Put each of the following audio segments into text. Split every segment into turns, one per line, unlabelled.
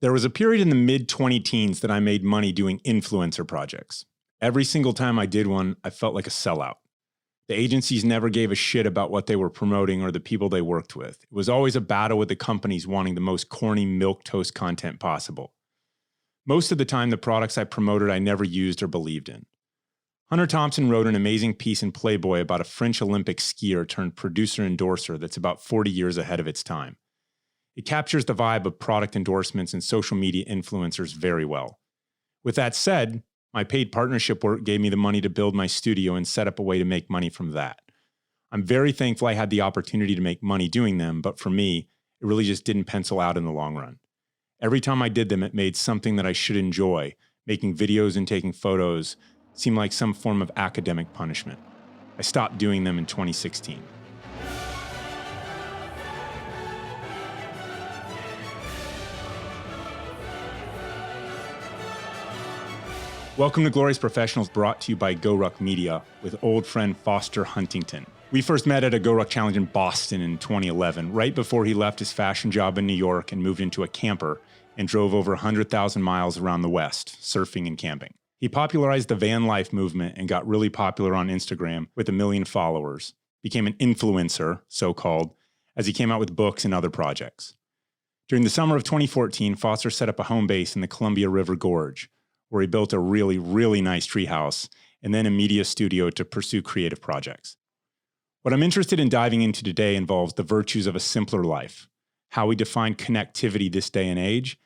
There was a period in the mid-20 teens that I made money doing influencer projects. Every single time I did one, I felt like a sellout. The agencies never gave a shit about what they were promoting or the people they worked with. It was always a battle with the companies wanting the most corny milquetoast content possible. Most of the time, the products I promoted I never used or believed in. Hunter Thompson wrote an amazing piece in Playboy about a French Olympic skier turned producer-endorser that's about 40 years ahead of its time. It captures the vibe of product endorsements and social media influencers very well. With that said, my paid partnership work gave me the money to build my studio and set up a way to make money from that. I'm very thankful I had the opportunity to make money doing them, but for me, it really just didn't pencil out in the long run. Every time I did them, it made something that I should enjoy. Making videos and taking photos seemed like some form of academic punishment. I stopped doing them in 2016. Welcome to Glorious Professionals, brought to you by GoRuck Media with old friend Foster Huntington. We first met at a GoRuck Challenge in Boston in 2011, right before he left his fashion job in New York and moved into a camper and drove over 100,000 miles around the West, surfing and camping. He popularized the van life movement and got really popular on Instagram with 1 million followers, became an influencer, so-called, as he came out with books and other projects. During the summer of 2014, Foster set up a home base in the Columbia River Gorge, where he built a really, really nice treehouse and then a media studio to pursue creative projects. What I'm interested in diving into today involves the virtues of a simpler life, how we define connectivity this day and age,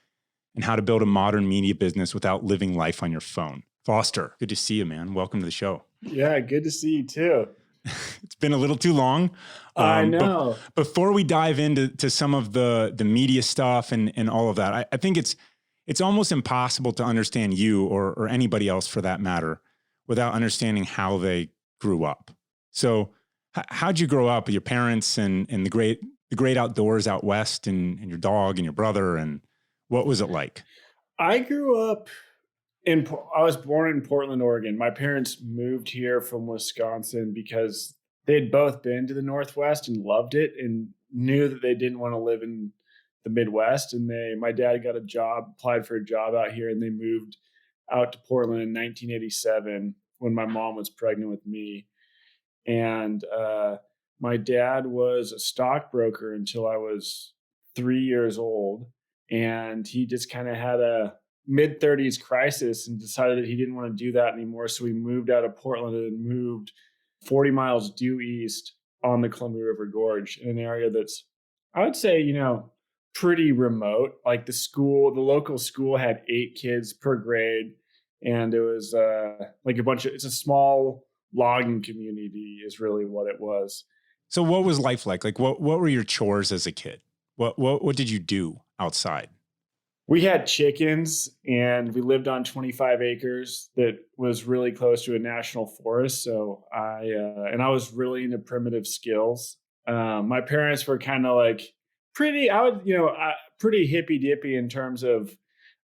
and how to build a modern media business without living life on your phone. Foster, good to see you, man. Welcome to the show.
Yeah, good to see you too.
It's been a little too long.
I know.
Before we dive into some of the media stuff and all of that, I think it's almost impossible to understand you or anybody else for that matter without understanding how they grew up. So how'd you grow up with your parents and the great outdoors out west and your dog and your brother, and what was it like?
I grew up I was born in Portland, Oregon. My parents moved here from Wisconsin because they'd both been to the Northwest and loved it and knew that they didn't want to live in the Midwest. And my dad got applied for a job out here, and they moved out to Portland in 1987 when my mom was pregnant with me. And my dad was a stockbroker until I was 3 years old. And he just kind of had a mid-30s crisis and decided that he didn't want to do that anymore. So we moved out of Portland and moved 40 miles due east on the Columbia River Gorge in an area that's, I would say, pretty remote. Like the local school had 8 kids per grade. And it was it's a small logging community is really what it was.
So what was life like? Like what were your chores as a kid? What did you do outside?
We had chickens, and we lived on 25 acres that was really close to a national forest. So I was really into primitive skills. My parents were kind of like pretty hippy dippy in terms of,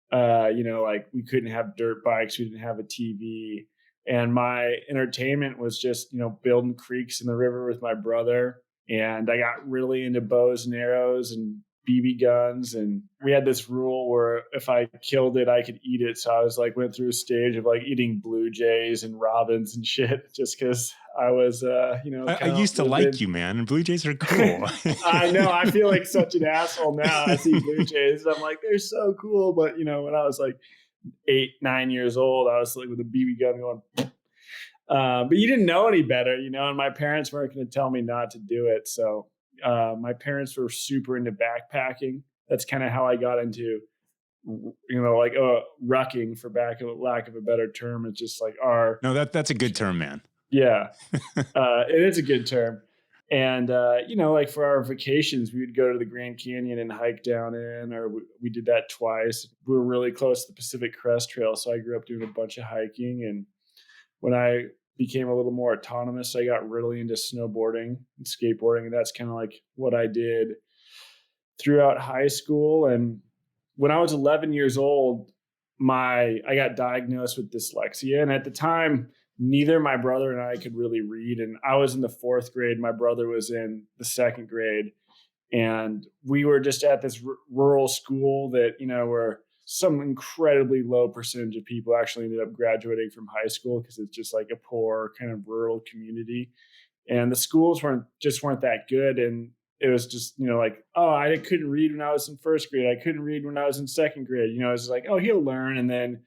like we couldn't have dirt bikes. We didn't have a TV. And my entertainment was just, building creeks in the river with my brother. And I got really into bows and arrows and BB guns. And we had this rule where if I killed it, I could eat it. So I was went through a stage of eating blue jays and robins and shit just because I was,
I used to like you, man. And blue jays are cool.
I know. I feel like such an asshole now. I see blue jays and I'm like, they're so cool. But, when I was 8, 9 years old, I was with a BB gun going, but you didn't know any better, and my parents weren't going to tell me not to do it. So my parents were super into backpacking. That's kind of how I got into, rucking, for lack of a better term. It's just
No, that's a good term, man.
Yeah, it is a good term. And, for our vacations, we would go to the Grand Canyon and hike down in, or we did that twice. We were really close to the Pacific Crest Trail. So I grew up doing a bunch of hiking. And when I became a little more autonomous, I got really into snowboarding and skateboarding. And that's kind of what I did throughout high school. And when I was 11 years old, I got diagnosed with dyslexia. And at the time, neither my brother and I could really read. And I was in the 4th grade. My brother was in the 2nd grade. And we were just at this rural school that, where some incredibly low percentage of people actually ended up graduating from high school because it's just like a poor kind of rural community. And the schools weren't that good. And it was just, like, oh, I couldn't read when I was in first grade. I couldn't read when I was in second grade. It was like, oh, he'll learn. And then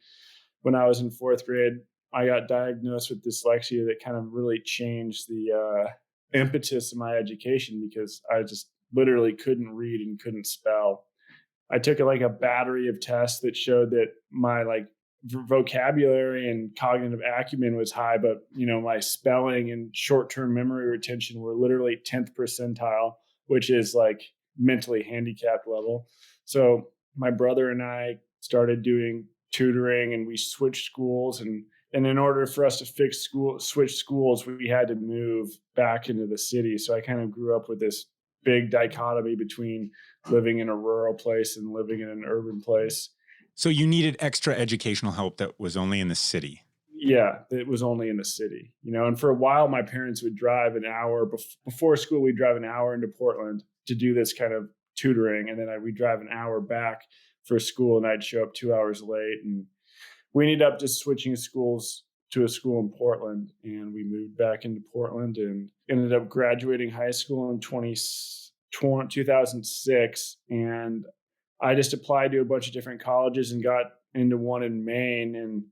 when I was in fourth grade, I got diagnosed with dyslexia that kind of really changed the impetus of my education because I just literally couldn't read and couldn't spell. I took like a battery of tests that showed that my like vocabulary and cognitive acumen was high, but my spelling and short-term memory retention were literally 10th percentile, which is like mentally handicapped level. So my brother and I started doing tutoring, and we switched schools, and in order for us to switch schools, we had to move back into the city. So I kind of grew up with this big dichotomy between living in a rural place and living in an urban place.
So you needed extra educational help that was only in the city.
Yeah, it was only in the city, and for a while, my parents would drive an hour before school. We'd drive an hour into Portland to do this kind of tutoring. And then we'd drive an hour back for school, and I'd show up 2 hours late. And we ended up just switching schools to a school in Portland, and we moved back into Portland and ended up graduating high school in 2006. And I just applied to a bunch of different colleges and got into one in Maine, and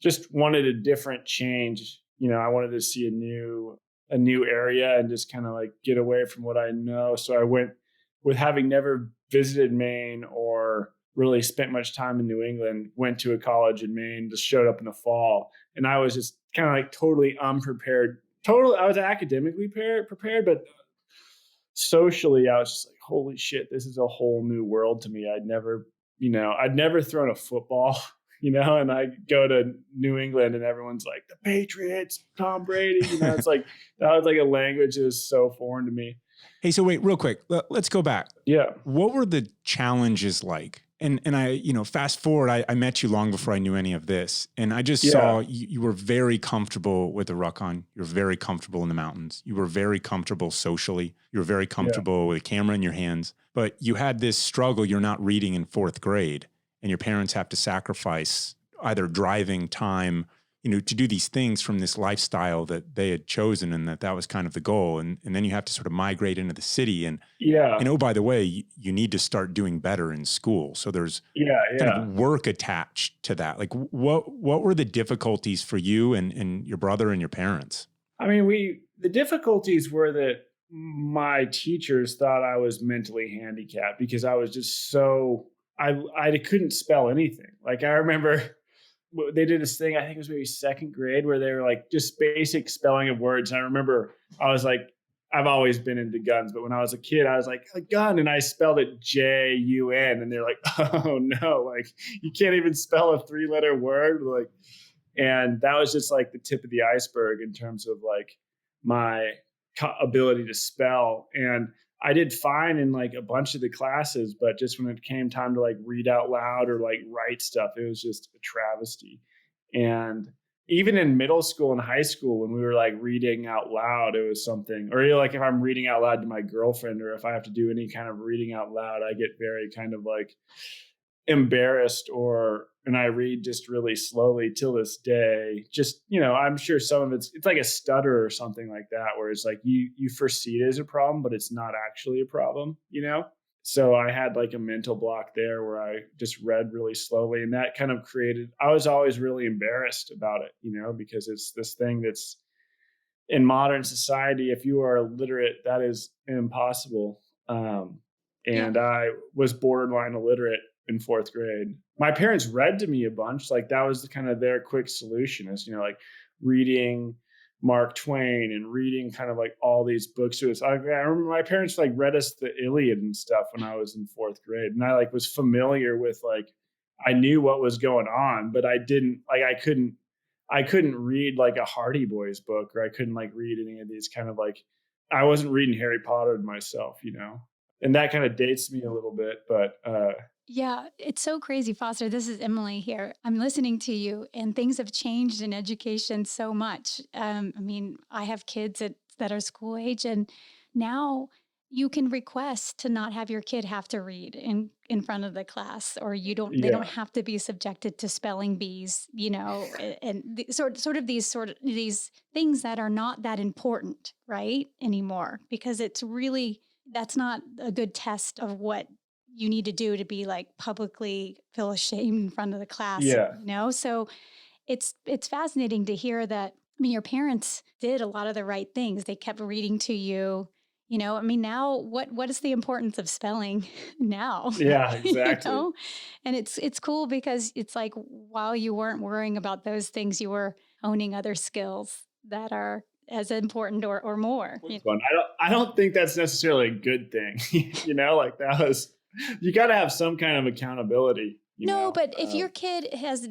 just wanted a different change. I wanted to see a new area and just kind of like get away from what I know. So I went, with having never visited Maine or really spent much time in New England, went to a college in Maine, just showed up in the fall. And I was just kind of like totally unprepared. I was academically prepared, but socially, I was just like, holy shit, this is a whole new world to me. I'd never thrown a football, and I go to New England and everyone's like, the Patriots, Tom Brady, it's like, that was like a language that was so foreign to me.
Hey, so wait, real quick, let's go back.
Yeah.
What were the challenges like? And I, fast forward, I met you long before I knew any of this. And I just saw you were very comfortable with the ruck on. You were very comfortable in the mountains. You were very comfortable socially. You were very comfortable with a camera in your hands. But you had this struggle. You're not reading in fourth grade, and your parents have to sacrifice either driving time, to do these things from this lifestyle that they had chosen, and that was kind of the goal. And then you have to sort of migrate into the city. And oh, by the way, you need to start doing better in school. So there's kind of work attached to that. Like what were the difficulties for you and your brother and your parents?
I mean, the difficulties were that my teachers thought I was mentally handicapped because I was just I couldn't spell anything. Like I remember they did this thing, I think it was maybe second grade, where they were like just basic spelling of words. And I remember I was like, I've always been into guns, but when I was a kid, I was like, a gun, and I spelled it J-U-N, and they're like, oh no, like you can't even spell a 3-letter word. Like, and that was just like the tip of the iceberg in terms of like my ability to spell. And I did fine in like a bunch of the classes, but just when it came time to like read out loud or like write stuff, it was just a travesty. And even in middle school and high school, when we were like reading out loud, it was something, or like if I'm reading out loud to my girlfriend, or if I have to do any kind of reading out loud, I get very kind of like embarrassed, and I read just really slowly till this day. Just, I'm sure some of it's like a stutter or something like that, where it's like you foresee it as a problem, but it's not actually a problem, So I had like a mental block there where I just read really slowly, and that kind of I was always really embarrassed about it, because it's this thing that's in modern society, if you are illiterate, that is impossible. And I was borderline illiterate in fourth grade. My parents read to me a bunch. Like that was kind of their quick solution is, like reading Mark Twain and reading kind of like all these books to us. I remember my parents like read us the Iliad and stuff when I was in fourth grade. And I like was familiar with like, I knew what was going on, but I didn't like, I couldn't read like a Hardy Boys book, or I couldn't like read any of these kind of like, I wasn't reading Harry Potter myself, and that kind of dates me a little bit, but
Yeah, it's so crazy, Foster. This is Emily here. I'm listening to you, and things have changed in education so much. I mean, I have kids that are school age, and now you can request to not have your kid have to read in front of the class, or they don't
Yeah.
have to be subjected to spelling bees, and these things that are not that important, right, anymore, because that's not a good test of what you need to do to be like publicly feel ashamed in front of the class,
Yeah.
So it's fascinating to hear that. I mean, your parents did a lot of the right things. They kept reading to you. I mean, now what is the importance of spelling now?
Yeah,
you
exactly.
know, and it's cool because it's like while you weren't worrying about those things, you were honing other skills that are as important or more.
Which one? I don't think that's necessarily a good thing. Like that was, you got to have some kind of accountability.
No, but if your kid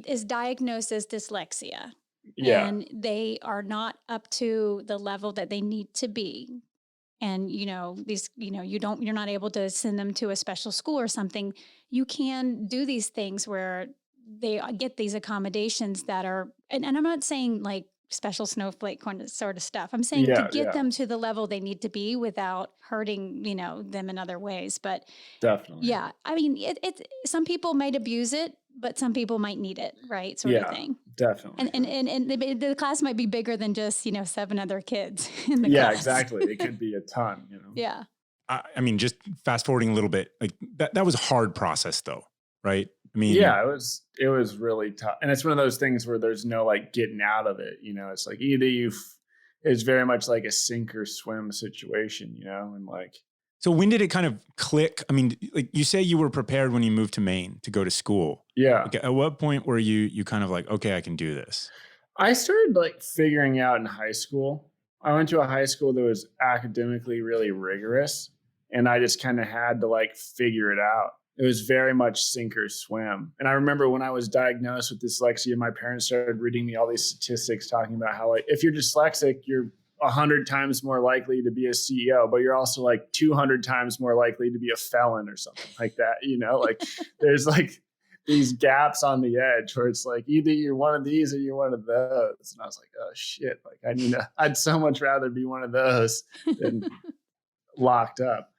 is diagnosed as dyslexia,
Yeah.
and they are not up to the level that they need to be, and you're not able to send them to a special school or something, you can do these things where they get these accommodations that are, and I'm not saying like special snowflake kind of sort of stuff. I'm saying to
Yeah.
get
Yeah.
them to the level they need to be without hurting, them in other ways. But
Definitely.
yeah, I mean, some people might abuse it, but some people might need it, right? Sort of
Yeah.
thing.
Definitely.
And the class might be bigger than just, 7 other kids in the
Yeah,
class.
exactly. It could be a ton.
Yeah.
I mean, just fast forwarding a little bit, like that was a hard process though, right? I mean,
Yeah, it was really tough. And it's one of those things where there's no like getting out of it. It's like either it's very much like a sink or swim situation, and like,
so when did it kind of click? I mean, like you say you were prepared when you moved to Maine to go to school.
yeah.
Like, at what point were you kind of like, okay, I can do this?
I started like figuring out in high school. I went to a high school that was academically really rigorous, and I just kind of had to like figure it out. It was very much sink or swim. And I remember when I was diagnosed with dyslexia, my parents started reading me all these statistics talking about how like if you're dyslexic, you're 100 times more likely to be a CEO, but you're also like 200 times more likely to be a felon or something like that. Like there's like these gaps on the edge where it's like either you're one of these or you're one of those. And I was like, oh shit, like I'd so much rather be one of those than locked up.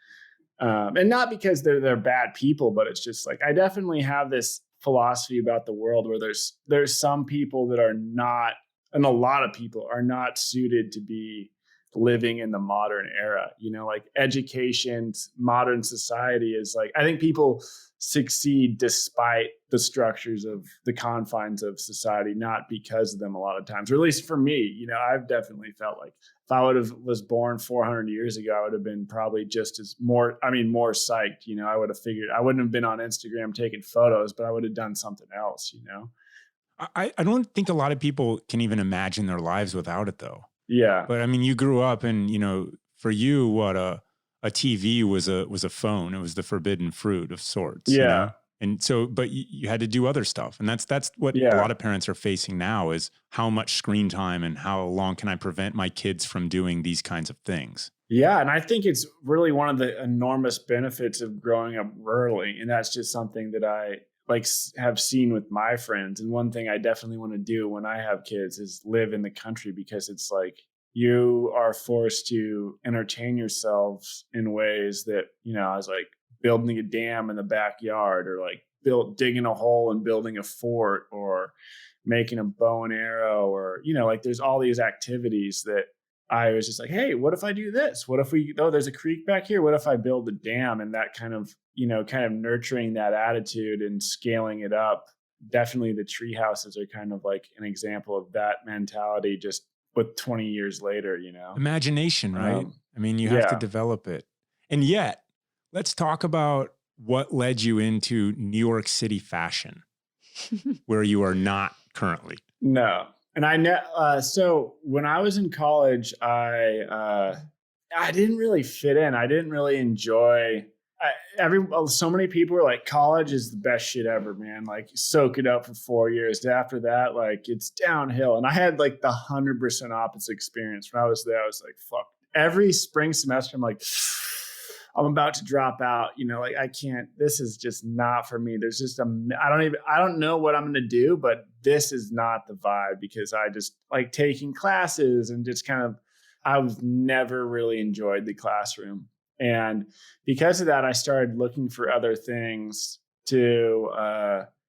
And not because they're bad people, but it's just like I definitely have this philosophy about the world where there's some people that are not, and a lot of people are not suited to be living in the modern era. Like education, modern society is like, I think people succeed despite the structures of the confines of society, not because of them a lot of times, or at least for me. I've definitely felt like if I was born 400 years ago, I would have been probably just as more psyched. I would have figured, I wouldn't have been on Instagram taking photos, but I would have done something else.
I don't think a lot of people can even imagine their lives without it though.
Yeah.
But I mean, you grew up and, for you, what a TV was a phone. It was the forbidden fruit of sorts.
Yeah.
And so, but you had to do other stuff. And that's what a lot of parents are facing now is how much screen time and how long can I prevent my kids from doing these kinds of things?
Yeah. And I think it's really one of the enormous benefits of growing up rurally. And that's just something that I like have seen with my friends. And one thing I definitely want to do when I have kids is live in the country, because it's like you are forced to entertain yourselves in ways that, I was like building a dam in the backyard, or like digging a hole and building a fort, or making a bow and arrow, or, like there's all these activities that I was just like, hey, what if I do this? What if there's a creek back here? What if I build a dam? And that kind of nurturing that attitude and scaling it up. Definitely the Treehouses are kind of like an example of that mentality, just with 20 years later,
Imagination, right? I mean, you have to
yeah.
develop it. And yet, let's talk about what led you into New York City fashion, where you are not currently.
No. And I know, so when I was in college, I didn't really fit in. I didn't really enjoy. So many people were like, college is the best shit ever, man. Like, soak it up for 4 years. After that, like, it's downhill. And I had like the 100% opposite experience. When I was there, I was like, fuck. Every spring semester, I'm like, I'm about to drop out. Like, I can't. This is just not for me. There's just I don't know what I'm going to do, but this is not the vibe, because I just like taking classes and just kind of, I've never really enjoyed the classroom. And because of that, I started looking for other things to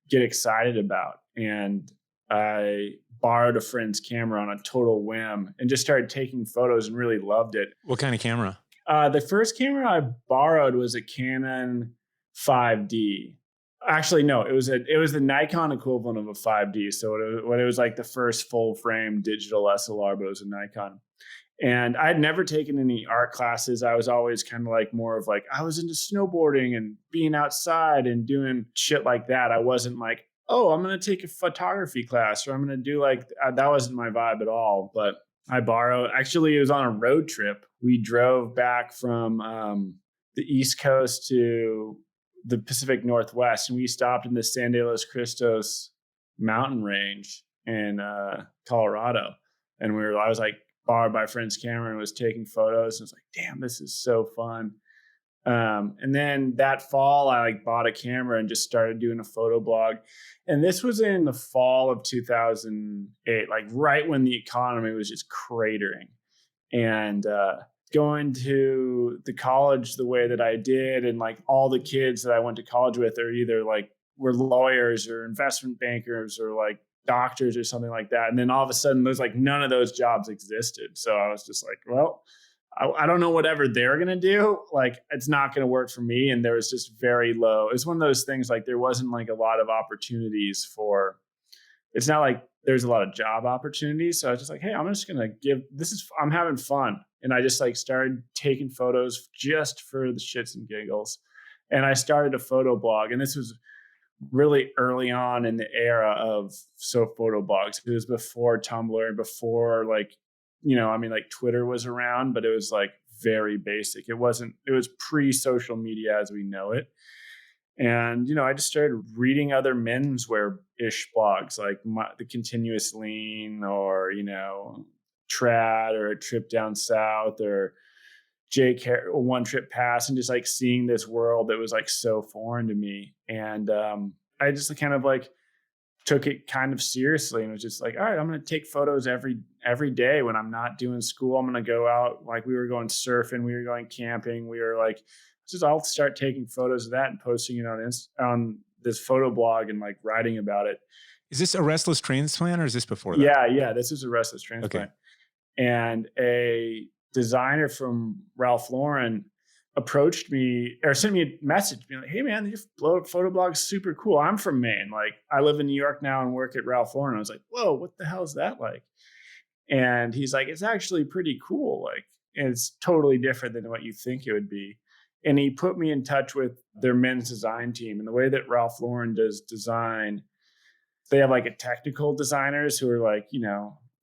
get excited about. And I borrowed a friend's camera on a total whim and just started taking photos and really loved it.
What kind of camera?
The first camera I borrowed was a Canon 5D. Actually, no, it was the Nikon equivalent of a 5D. So it was like the first full frame digital SLR, but it was a Nikon. And I'd never taken any art classes. I was always kind of like more of like, I was into snowboarding and being outside and doing shit like that. I wasn't like, oh, I'm going to take a photography class or I'm going to do like, that wasn't my vibe at all. But I borrowed, actually, it was on a road trip. We drove back from the East Coast to the Pacific Northwest, and we stopped in the San de los Cristos mountain range in Colorado. And I was like, borrowed my friend's camera and was taking photos. And I was like, damn, this is so fun. And then that fall, I like bought a camera and just started doing a photo blog. And this was in the fall of 2008, like right when the economy was just cratering. And going to the college the way that I did, and like all the kids that I went to college with are either like were lawyers or investment bankers or like doctors or something like that. And then all of a sudden there's like none of those jobs existed. So I was just like, well, I don't know whatever they're going to do. Like, it's not going to work for me. And there was just very low. It's one of those things, like there wasn't like a lot of opportunities it's not like there's a lot of job opportunities. So I was just like, hey, I'm just going to I'm having fun. And I just like started taking photos just for the shits and giggles. And I started a photo blog, and this was really early on in the era of photo blogs. It was before Tumblr, before like, like Twitter was around, but it was like very basic. It was pre-social media as we know it. And, I just started reading other menswear-ish blogs like the Continuous Lean or, Trad or A Trip Down South or One Trip Pass, and just like seeing this world that was like so foreign to me. And I just kind of like took it kind of seriously and was just like, all right, I'm going to take photos every day when I'm not doing school. I'm going to go out. Like we were going surfing, we were going camping. We were like, I'll start taking photos of that and posting it on this photo blog and like writing about it.
Is this a Restless Transplant or is this before that?
Yeah. This is a Restless Transplant.
Okay.
And a designer from Ralph Lauren approached me or sent me a message being like, hey man, your photo blog is super cool. I'm from Maine. Like I live in New York now and work at Ralph Lauren. I was like, whoa, what the hell is that like? And he's like, it's actually pretty cool. Like, and it's totally different than what you think it would be. And he put me in touch with their men's design team. And the way that Ralph Lauren does design, they have like a technical designers who are like,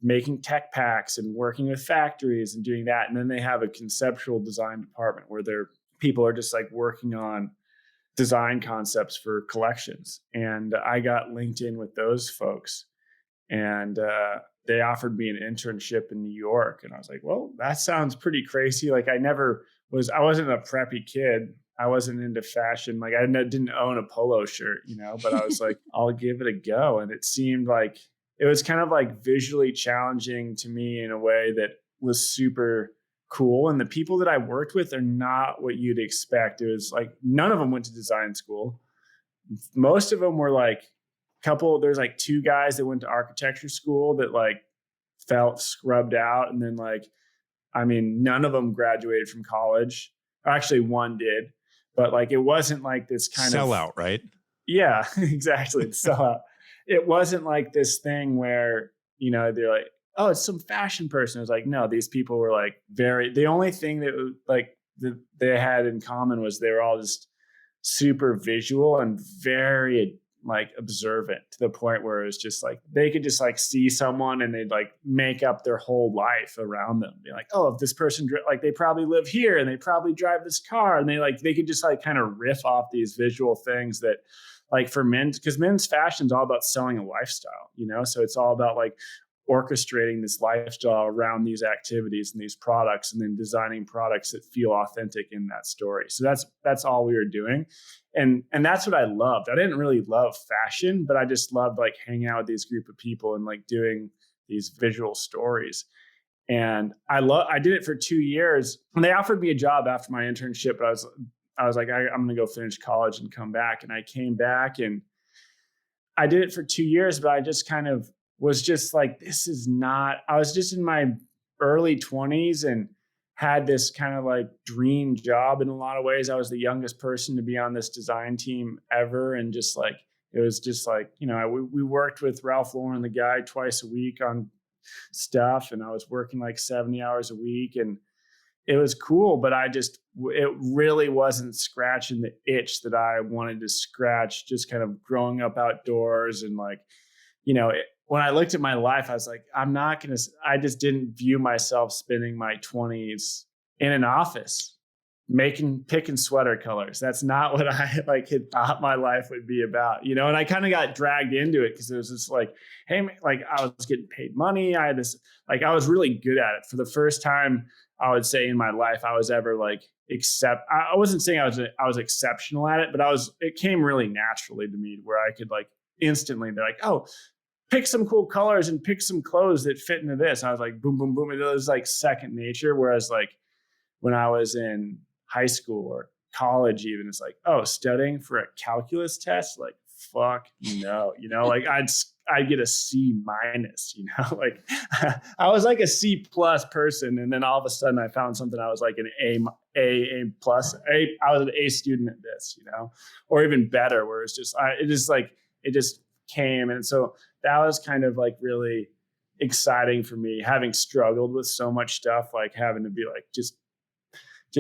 making tech packs and working with factories and doing that. And then they have a conceptual design department where their people are just like working on design concepts for collections. And I got linked in with those folks, and they offered me an internship in New York. And I was like, well, that sounds pretty crazy. Like I wasn't a preppy kid. I wasn't into fashion. Like I didn't own a polo shirt, but I was like, I'll give it a go. And it seemed like, it was kind of like visually challenging to me in a way that was super cool. And the people that I worked with are not what you'd expect. It was like, none of them went to design school. Most of them were like there's like two guys that went to architecture school that like felt scrubbed out. And then like, none of them graduated from college. Actually, one did, but like, it wasn't like this kind of
sellout, right?
Yeah, exactly. Sellout. It wasn't like this thing where, they're like, oh, it's some fashion person. It was like, no, these people were like the only thing that like they had in common was they were all just super visual and very like observant, to the point where it was just like, they could just like see someone and they'd like make up their whole life around them. Be like, oh, if this person, like they probably live here and they probably drive this car, and they could just like kind of riff off these visual things that, like for men, because men's fashion is all about selling a lifestyle, so it's all about like orchestrating this lifestyle around these activities and these products, and then designing products that feel authentic in that story. So that's all we were doing. And that's what I loved. I didn't really love fashion, but I just loved like hanging out with these group of people and like doing these visual stories. And I did it for 2 years, and they offered me a job after my internship, but I was like, I'm going to go finish college and come back. And I came back and I did it for 2 years, but I just kind of was just like, I was just in my early 20s and had this kind of like dream job in a lot of ways. I was the youngest person to be on this design team ever. And just like, it was just like, we worked with Ralph Lauren, the guy, twice a week on stuff. And I was working like 70 hours a week, and it was cool, but it really wasn't scratching the itch that I wanted to scratch, just kind of growing up outdoors. And like, when I looked at my life, I was like, I just didn't view myself spending my 20s in an office picking sweater colors. That's not what I had thought my life would be about, and I kind of got dragged into it because it was just like, hey, like I was getting paid money. I had this, like, I was really good at it for the first time, I would say, in my life. I was ever like, I wasn't saying I was exceptional at it, but it came really naturally to me, where I could like instantly, they're like, oh, pick some cool colors and pick some clothes that fit into this. And I was like, boom, boom, boom. It was like second nature. Whereas like when I was in high school or college, even, it's like, oh, studying for a calculus test, like, fuck no, like I'd get a C minus, like I was like a C plus person, and then all of a sudden I found something I was like an A plus. I was an A student at this, or even better, where it's just it just came. And so that was kind of like really exciting for me, having struggled with so much stuff, like having to be like just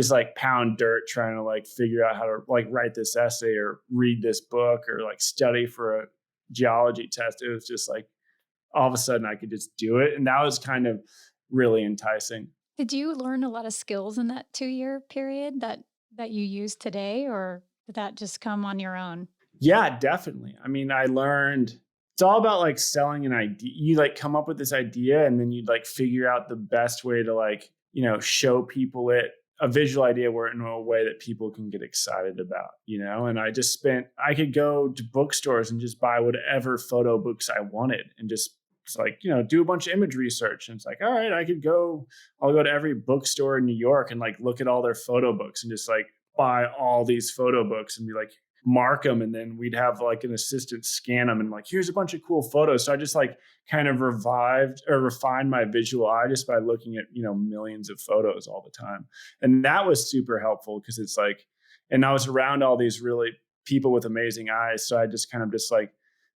like pound dirt trying to like figure out how to like write this essay or read this book or like study for a geology test. It was just like all of a sudden I could just do it. And that was kind of really enticing.
Did you learn a lot of skills in that 2-year period that you use today, or did that just come on your own?
Yeah, definitely. I mean, I learned it's all about like selling an idea. You like come up with this idea, and then you like figure out the best way to like, show people a visual idea in a way that people can get excited about, and I could go to bookstores and just buy whatever photo books I wanted, and just like, do a bunch of image research. And it's like, all right, I'll go to every bookstore in New York and like look at all their photo books and just like buy all these photo books and be like, mark them. And then we'd have like an assistant scan them and like, here's a bunch of cool photos. So I just like kind of refined my visual eye just by looking at, millions of photos all the time. And that was super helpful because it's like, and I was around all these really people with amazing eyes. So I just kind of just like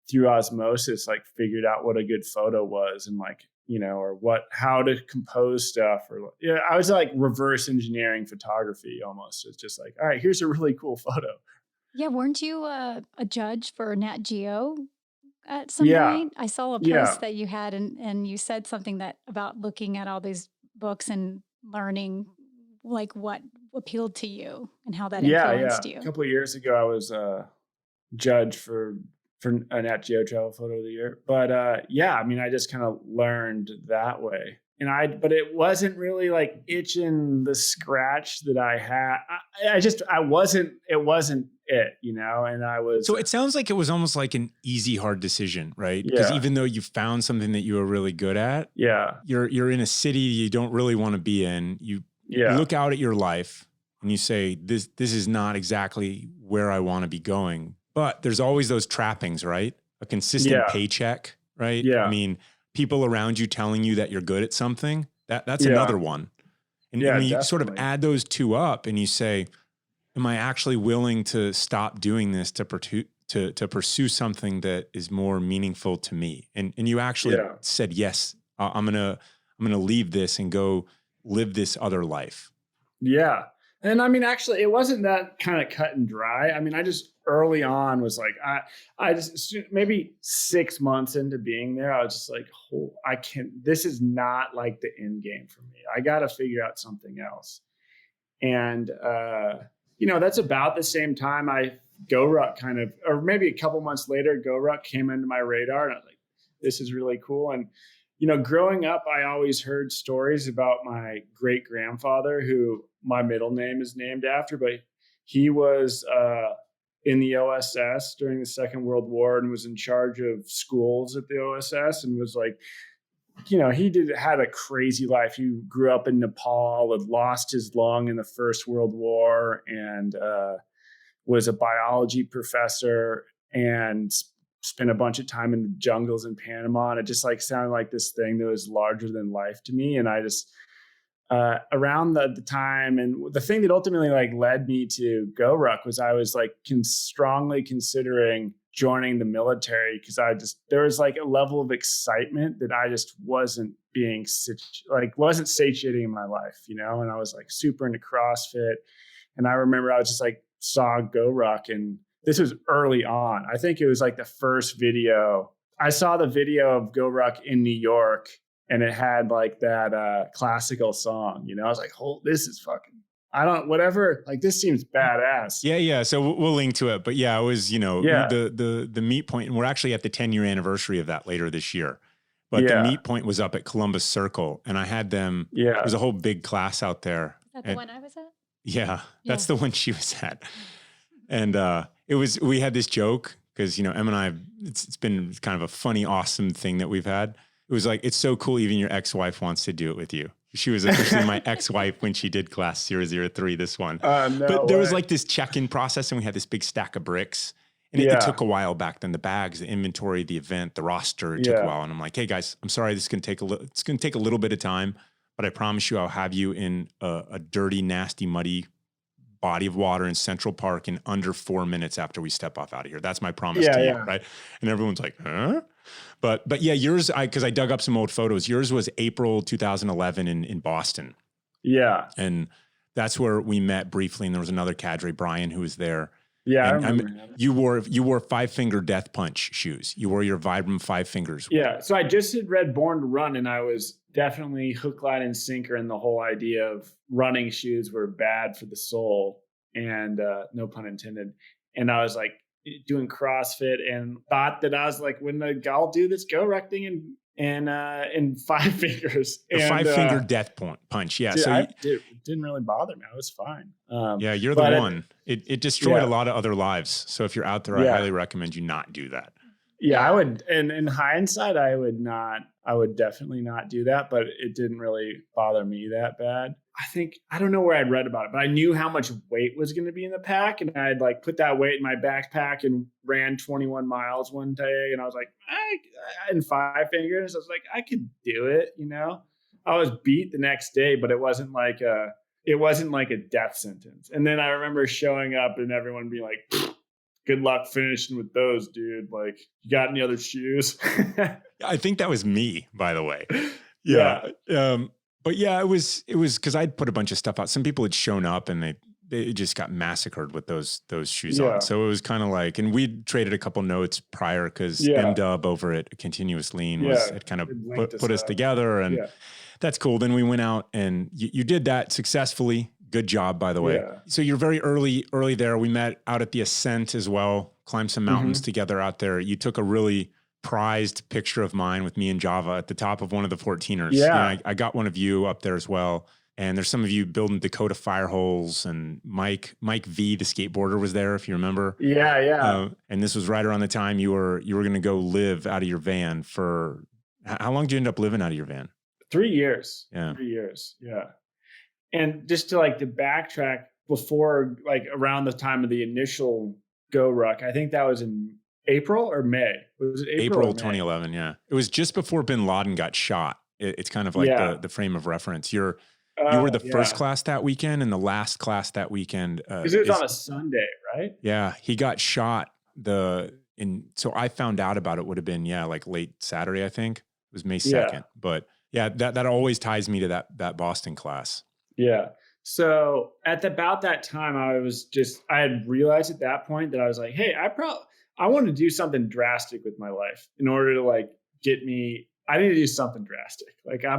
through osmosis, like figured out what a good photo was, and like, or how to compose stuff, or I was like reverse engineering photography almost. It's just like, all right, here's a really cool photo.
Yeah, weren't you a judge for Nat Geo at some
Yeah.
point? I saw a
Yeah.
post that you had, and you said something about looking at all these books and learning like what appealed to you and how that influenced
A
you.
couple of years ago, I was a judge for a Nat Geo Travel Photo of the Year. But I mean, I just kind of learned that way. But it wasn't really like itching the scratch that I had. It wasn't it, and I was.
So it sounds like it was almost like an easy, hard decision, right? Because even though you found something that you were really good at, you're in a city you don't really want to be in. You look out at your life and you say, this is not exactly where I want to be going. But there's always those trappings, right? A consistent paycheck, right?
Yeah.
I mean, people around you telling you that you're good at something, that's another one. And when you sort of add those two up and you say, am I actually willing to stop doing this to pursue something that is more meaningful to me? And you actually said, yes, I'm gonna leave this and go live this other life.
Yeah. And I mean, actually, it wasn't that kind of cut and dry. I mean, I just early on was like, I just maybe 6 months into being there, I was just like, this is not like the end game for me. I got to figure out something else. And, that's about the same time GoRuck kind of, or maybe a couple months later, GoRuck came into my radar, and I was like, this is really cool. And, growing up, I always heard stories about my great grandfather, who my middle name is named after, but he was in the OSS during the Second World War and was in charge of schools at the OSS, and was like had a crazy life. He grew up in Nepal, had lost his lung in the First World War, and was a biology professor, and spent a bunch of time in the jungles in Panama. And it just like sounded like this thing that was larger than life to me. And I just around the time, and the thing that ultimately like led me to GoRuck was I was like strongly considering joining the military, because there was like a level of excitement that I just wasn't satiating in my life, and I was like super into CrossFit. And I remember I was just like saw GoRuck, and this was early on. I think it was like the first video. I saw the video of GoRuck in New York, and it had like that classical song, I was like, this is fucking, like this seems badass.
Yeah. So we'll link to it, but yeah, it was, the meet point, and we're actually at the 10-year anniversary of that later this year. But the meet point was up at Columbus Circle, and I had them. Yeah. There was a whole big class out there.
Is that the one I was at?
Yeah, that's the one she was at. And we had this joke because, Em and I, it's been kind of a funny, awesome thing that we've had. It was like, it's so cool. Even your ex-wife wants to do it with you. She was officially my ex-wife when she did class 003, this one. But there was like this check-in process, and we had this big stack of bricks. And it took a while back then. The bags, the inventory, the event, the roster, it took a while. And I'm like, hey guys, I'm sorry, it's going to take a little bit of time, but I promise you I'll have you in a dirty, nasty, muddy body of water in Central Park in under 4 minutes after we step off out of here. That's my promise to you, right? And everyone's like, huh? But yeah, yours, because I dug up some old photos. Yours was April 2011 in Boston.
Yeah.
And that's where we met briefly. And there was another cadre, Brian, who was there.
Yeah,
and
I remember.
You wore 5-finger death punch shoes. You wore your Vibram 5 fingers.
Yeah. So I just had read Born to Run, and I was definitely hook, line, and sinker in the whole idea of running shoes were bad for the soul, and no pun intended. And I was like doing CrossFit and thought that I was like, when I'll do this GoRuck thing in 5 fingers.
The 5-finger death punch. Yeah.
Dude,
so
it didn't really bother me. I was fine.
Yeah, you're the one. It destroyed a lot of other lives. So if you're out there, I highly recommend you not do that.
Yeah, I would. And in hindsight, I would definitely not do that, but it didn't really bother me that bad. I don't know where I'd read about it, but I knew how much weight was going to be in the pack. And I'd like put that weight in my backpack and ran 21 miles one day. And I was like, in 5 fingers, I was like, I could do it. I was beat the next day, but it wasn't like a death sentence. And then I remember showing up and everyone being like, good luck finishing with those, dude. Like, you got any other shoes?
I think that was me, by the way. Yeah. But yeah, it was because I'd put a bunch of stuff out. Some people had shown up and they just got massacred with those shoes on. So it was kind of like, and we'd traded a couple notes prior because M-Dub over at Continuous Lean had kind of put us together, and that's cool. Then we went out and you did that successfully. Good job, by the way. Yeah. So you're very early there. We met out at the Ascent as well, climbed some mountains together out there. You took a really prized picture of mine with me and Java at the top of one of the 14ers. Yeah. I got one of you up there as well. And there's some of you building Dakota fire holes, and Mike V, the skateboarder, was there, if you remember.
Yeah.
And this was right around the time you were going to go live out of your van for, how long did you end up living out of your van?
3 years.
Yeah.
3 years. Yeah. And just to backtrack, before around the time of the initial GoRuck, I think that was in April or May. Was it April
2011? Yeah, it was just before Bin Laden got shot. It's kind of like the frame of reference. You were the first class that weekend and the last class that weekend.
Because it was on a Sunday, right?
Yeah, he got shot. So I found out about it would have been late Saturday. I think it was May 2nd. Yeah. But yeah, that always ties me to that Boston class.
Yeah. So at about that time, I had realized at that point that I was like, hey, I want to do something drastic with my life in order to I need to do something drastic. I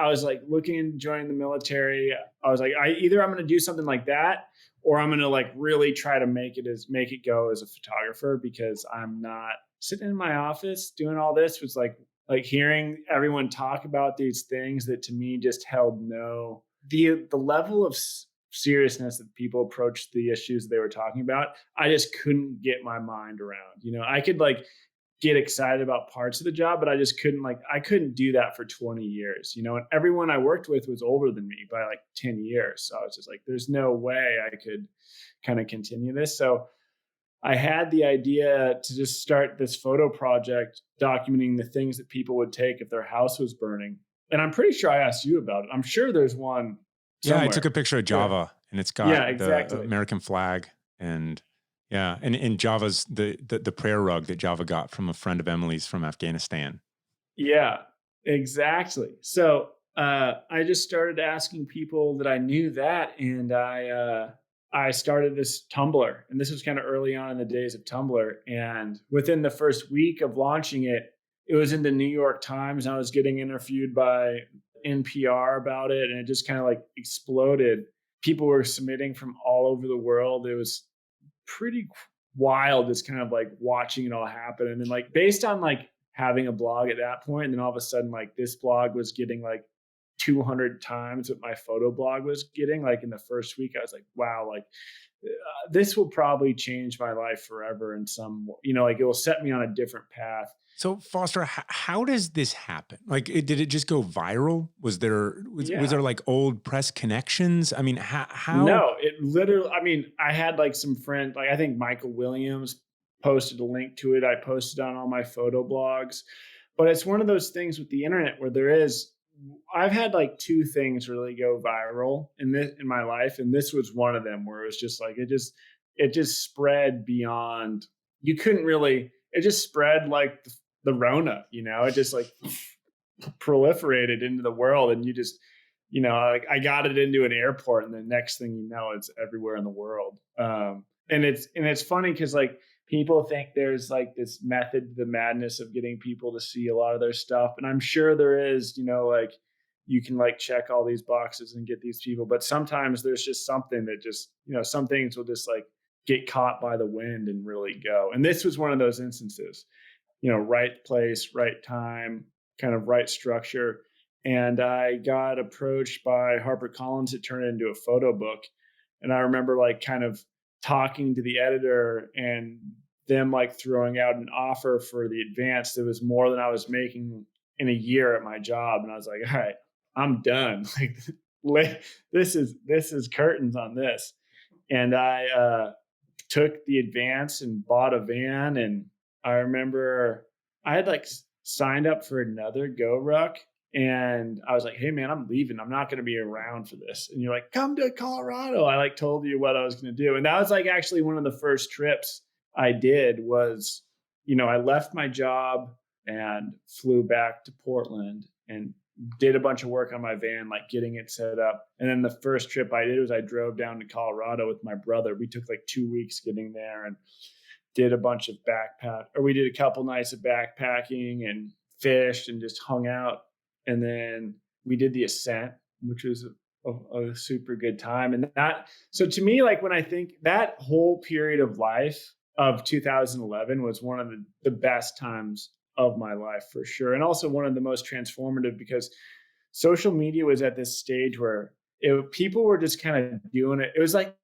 was looking into joining the military. I was like, I'm going to do something like that, or I'm going to really try to make it go as a photographer, because I'm not sitting in my office doing all this. Was like hearing everyone talk about these things that to me just held the level of seriousness that people approached the issues they were talking about. I just couldn't get my mind around. I could get excited about parts of the job, but I just couldn't I couldn't do that for 20 years, you know, and everyone I worked with was older than me by like 10 years. So I was just like, there's no way I could kind of continue this. So I had the idea to just start this photo project documenting the things that people would take if their house was burning. And I'm pretty sure I asked you about it. I'm sure there's one somewhere.
Yeah, I took a picture of Java and it's got
Yeah,
the
exactly.
American flag and and Java's the prayer rug that Java got from a friend of Emily's from Afghanistan.
Yeah, exactly. So I just started asking people that I knew that, and I started this Tumblr, and this was kind of early on in the days of Tumblr. And within the first week of launching it, it was in the New York Times, and I was getting interviewed by NPR about it, and it just kind of like exploded. People were submitting from all over the world. It was pretty wild, just kind of like watching it all happen. And then like based on like having a blog at that point, and then all of a sudden like this blog was getting like 200 times what my photo blog was getting, like in the first week, I was like, wow, like this will probably change my life forever in some, you know, like it will set me on a different path.
So Foster, how does this happen? Like, did it just go viral? Was there
Yeah.
was there like old press connections? I mean, how?
No, it literally, I mean, I had like some friends, like I think Michael Williams posted a link to it. I posted on all my photo blogs, but it's one of those things with the internet where I've had like two things really go viral in my life. And this was one of them where it was just like, it just spread beyond, you couldn't really, it just spread like the Rona, you know, it just like proliferated into the world. And you just, you know, like I got it into an airport, and the next thing you know, it's everywhere in the world. And it's funny because like people think there's like this method to the madness of getting people to see a lot of their stuff, and I'm sure there is. You know, like you can like check all these boxes and get these people, but sometimes there's just something that just, you know, some things will just like get caught by the wind and really go. And this was one of those instances. You know, right place, right time, kind of right structure. And I got approached by HarperCollins to turn it into a photo book. And I remember like kind of talking to the editor and them like throwing out an offer for the advance that was more than I was making in a year at my job. And I was like, all right, I'm done. Like this is curtains on this. And I took the advance and bought a van. And I remember I had like signed up for another Go Ruck, and I was like, hey man, I'm leaving. I'm not going to be around for this. And you're like, come to Colorado. I like told you what I was going to do. And that was like actually one of the first trips I did was, you know, I left my job and flew back to Portland and did a bunch of work on my van, like getting it set up. And then the first trip I did was I drove down to Colorado with my brother. We took like 2 weeks getting there and did a bunch of we did a couple nights of backpacking and fished and just hung out. And then we did the ascent, which was a super good time. And so to me, like when I think that whole period of life of 2011 was one of the best times of my life for sure. And also one of the most transformative, because social media was at this stage where people were just kind of doing it. It was like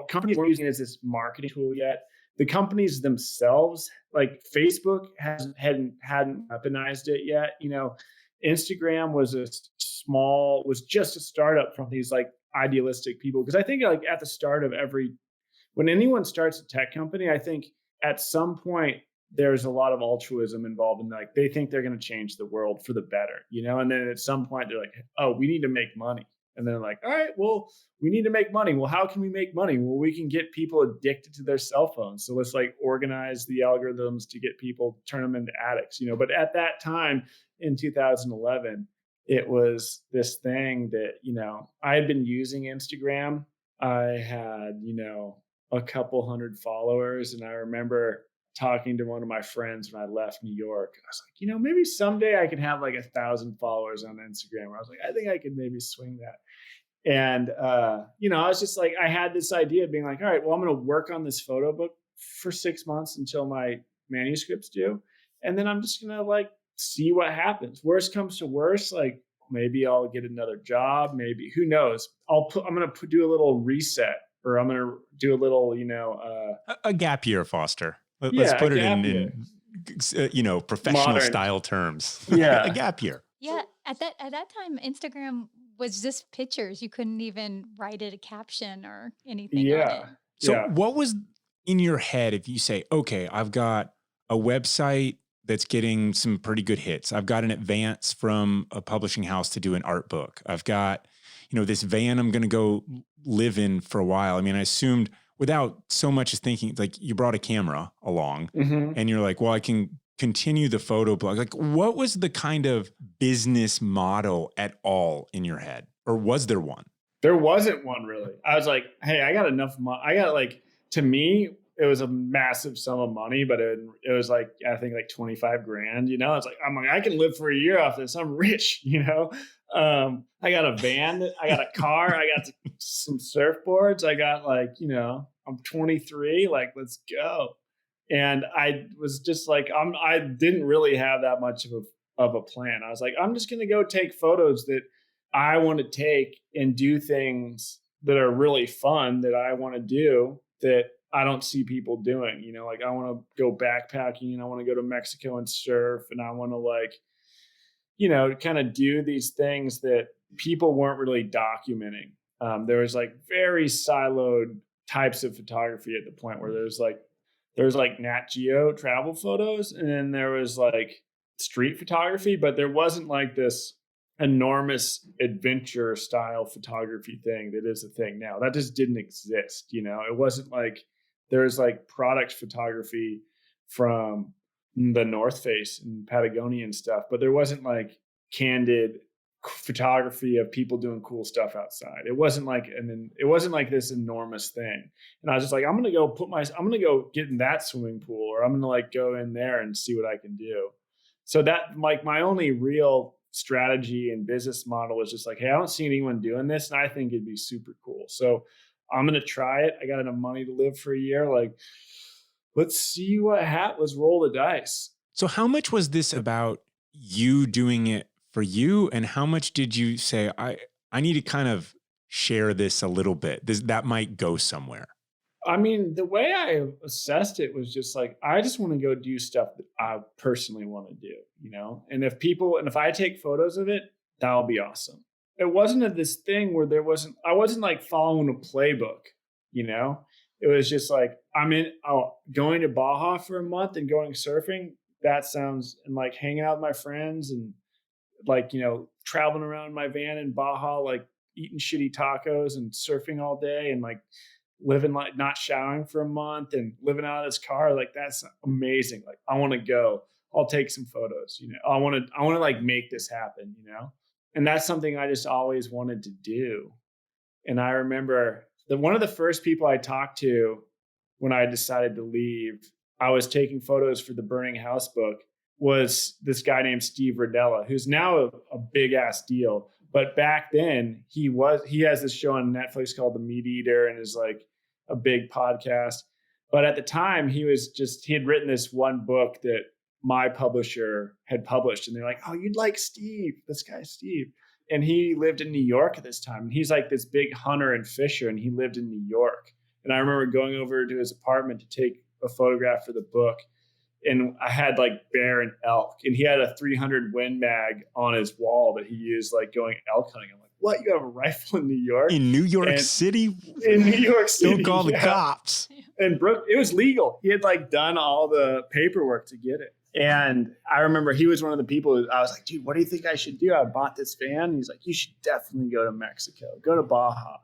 companies weren't using it as this marketing tool yet. The companies themselves, like Facebook hadn't weaponized it yet. You know, Instagram was just a startup from these like idealistic people. Because I think like at the start of when anyone starts a tech company, I think at some point there's a lot of altruism involved in, like they think they're going to change the world for the better, you know. And then at some point they're like, oh, we need to make money. And they're like, all right, well, we need to make money. Well, how can we make money? Well, we can get people addicted to their cell phones. So let's like organize the algorithms to get people, turn them into addicts, you know. But at that time in 2011, it was this thing that, you know, I had been using Instagram. I had, you know, a couple hundred followers. And I remember talking to one of my friends when I left New York. I was like, you know, maybe someday I can have like 1,000 followers on Instagram. I was like, I think I could maybe swing that. And, you know, I was just like, I had this idea of being like, all right, well, I'm going to work on this photo book for 6 months until my manuscript's due. And then I'm just going to like see what happens. Worst comes to worst, like maybe I'll get another job. Maybe, who knows? I'm going to do a little reset, or I'm going to do a little, you know,
a gap year, Foster. Let's put it in professional
Modern.
style terms.
Yeah.
A gap year.
Yeah, at that time, Instagram was just pictures. You couldn't even write it a caption or anything on it.
Yeah.
So
Yeah.
what was in your head if you say, okay, I've got a website that's getting some pretty good hits. I've got an advance from a publishing house to do an art book. I've got, this van I'm going to go live in for a while. I mean, I assumed without so much as thinking, it's like you brought a camera along
Mhm.
and you're like, well, I can continue the photo blog. Like, what was the kind of business model at all in your head? Or was there one?
There wasn't one really. I was like, hey, I got enough money. I got to me, it was a massive sum of money, but it was like, I think like 25 grand, It's like, I'm like, I can live for a year off this. I'm rich, I got a van, I got a car, I got some surfboards. I got I'm 23, let's go. And I was just like, I didn't really have that much of a plan. I was like, I'm just going to go take photos that I want to take and do things that are really fun that I want to do that I don't see people doing, I want to go backpacking and I want to go to Mexico and surf. And I want to kind of do these things that people weren't really documenting. There was very siloed types of photography at the point where there's Nat Geo travel photos, and then there was street photography, but there wasn't this enormous adventure style photography thing that is a thing now. That just didn't exist. It wasn't there's product photography from the North Face and Patagonia and stuff, but there wasn't candid photography of people doing cool stuff outside. It wasn't it wasn't this enormous thing. And I was just like, I'm going to go get in that swimming pool, or I'm going to go in there and see what I can do. So that my only real strategy and business model was just hey, I don't see anyone doing this, and I think it'd be super cool. So I'm going to try it. I got enough money to live for a year. Let's see what happens. Let's roll the dice.
So how much was this about you doing it for you? And how much did you say, I need to kind of share this a little bit? That might go somewhere.
I mean, the way I assessed it was just I just want to go do stuff that I personally want to do, And if I take photos of it, that'll be awesome. It wasn't this thing where I wasn't following a playbook, It was just going to Baja for a month and going surfing. That sounds, and hanging out with my friends and traveling around in my van in Baja, eating shitty tacos and surfing all day and living not showering for a month and living out of this car. That's amazing. I want to go. I'll take some photos. I want to make this happen. And that's something I just always wanted to do. And I remember that one of the first people I talked to when I decided to leave, I was taking photos for the Burning House book, was this guy named Steve Rodella, who's now a big ass deal. But back then he has this show on Netflix called The Meat Eater and is a big podcast. But at the time he had written this one book that my publisher had published, and they're like, oh, you'd like Steve, this guy, Steve. And he lived in New York at this time. And he's this big hunter and fisher, and he lived in New York. And I remember going over to his apartment to take a photograph for the book. And I had bear and elk, and he had a 300 Win Mag on his wall that he used going elk hunting. I'm like, what? You have a rifle in New York?
In New York City?
In New York City.
Don't call the cops.
And Brooke, it was legal. He had done all the paperwork to get it. And I remember he was one of the people who, I was like, dude, what do you think I should do? I bought this van. He's like, you should definitely go to Mexico, go to Baja.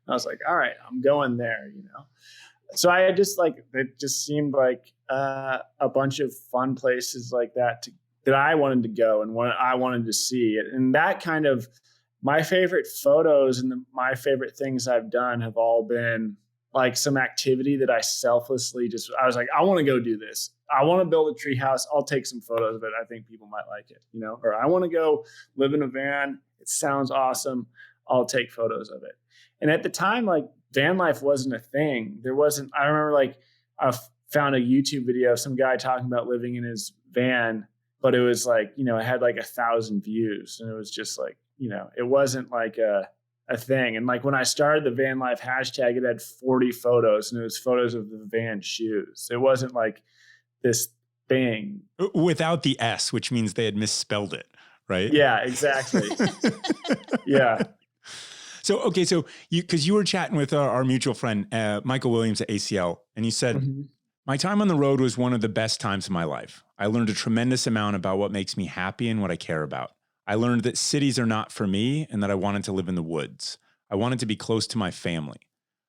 And I was like, all right, I'm going there, So I had just it just seemed like a bunch of fun places like that that I wanted to go and I wanted to see it. And that kind of, my favorite photos and my favorite things I've done have all been some activity that I selflessly I was like, I want to go do this. I want to build a treehouse. I'll take some photos of it. I think people might like it, or I want to go live in a van. It sounds awesome. I'll take photos of it. And at the time, van life wasn't a thing. There wasn't, I remember I found a YouTube video of some guy talking about living in his van, but it was it had 1,000 views, and it was just it wasn't a thing. And when I started the van life hashtag, it had 40 photos, and it was photos of the van shoes. It wasn't this Bing.
Without the S, which means they had misspelled it, right?
Yeah, exactly. Yeah.
So, okay. So because you were chatting with our mutual friend, Michael Williams at ACL, and you said,
Mhm.
my time on the road was one of the best times of my life. I learned a tremendous amount about what makes me happy and what I care about. I learned that cities are not for me and that I wanted to live in the woods. I wanted to be close to my family.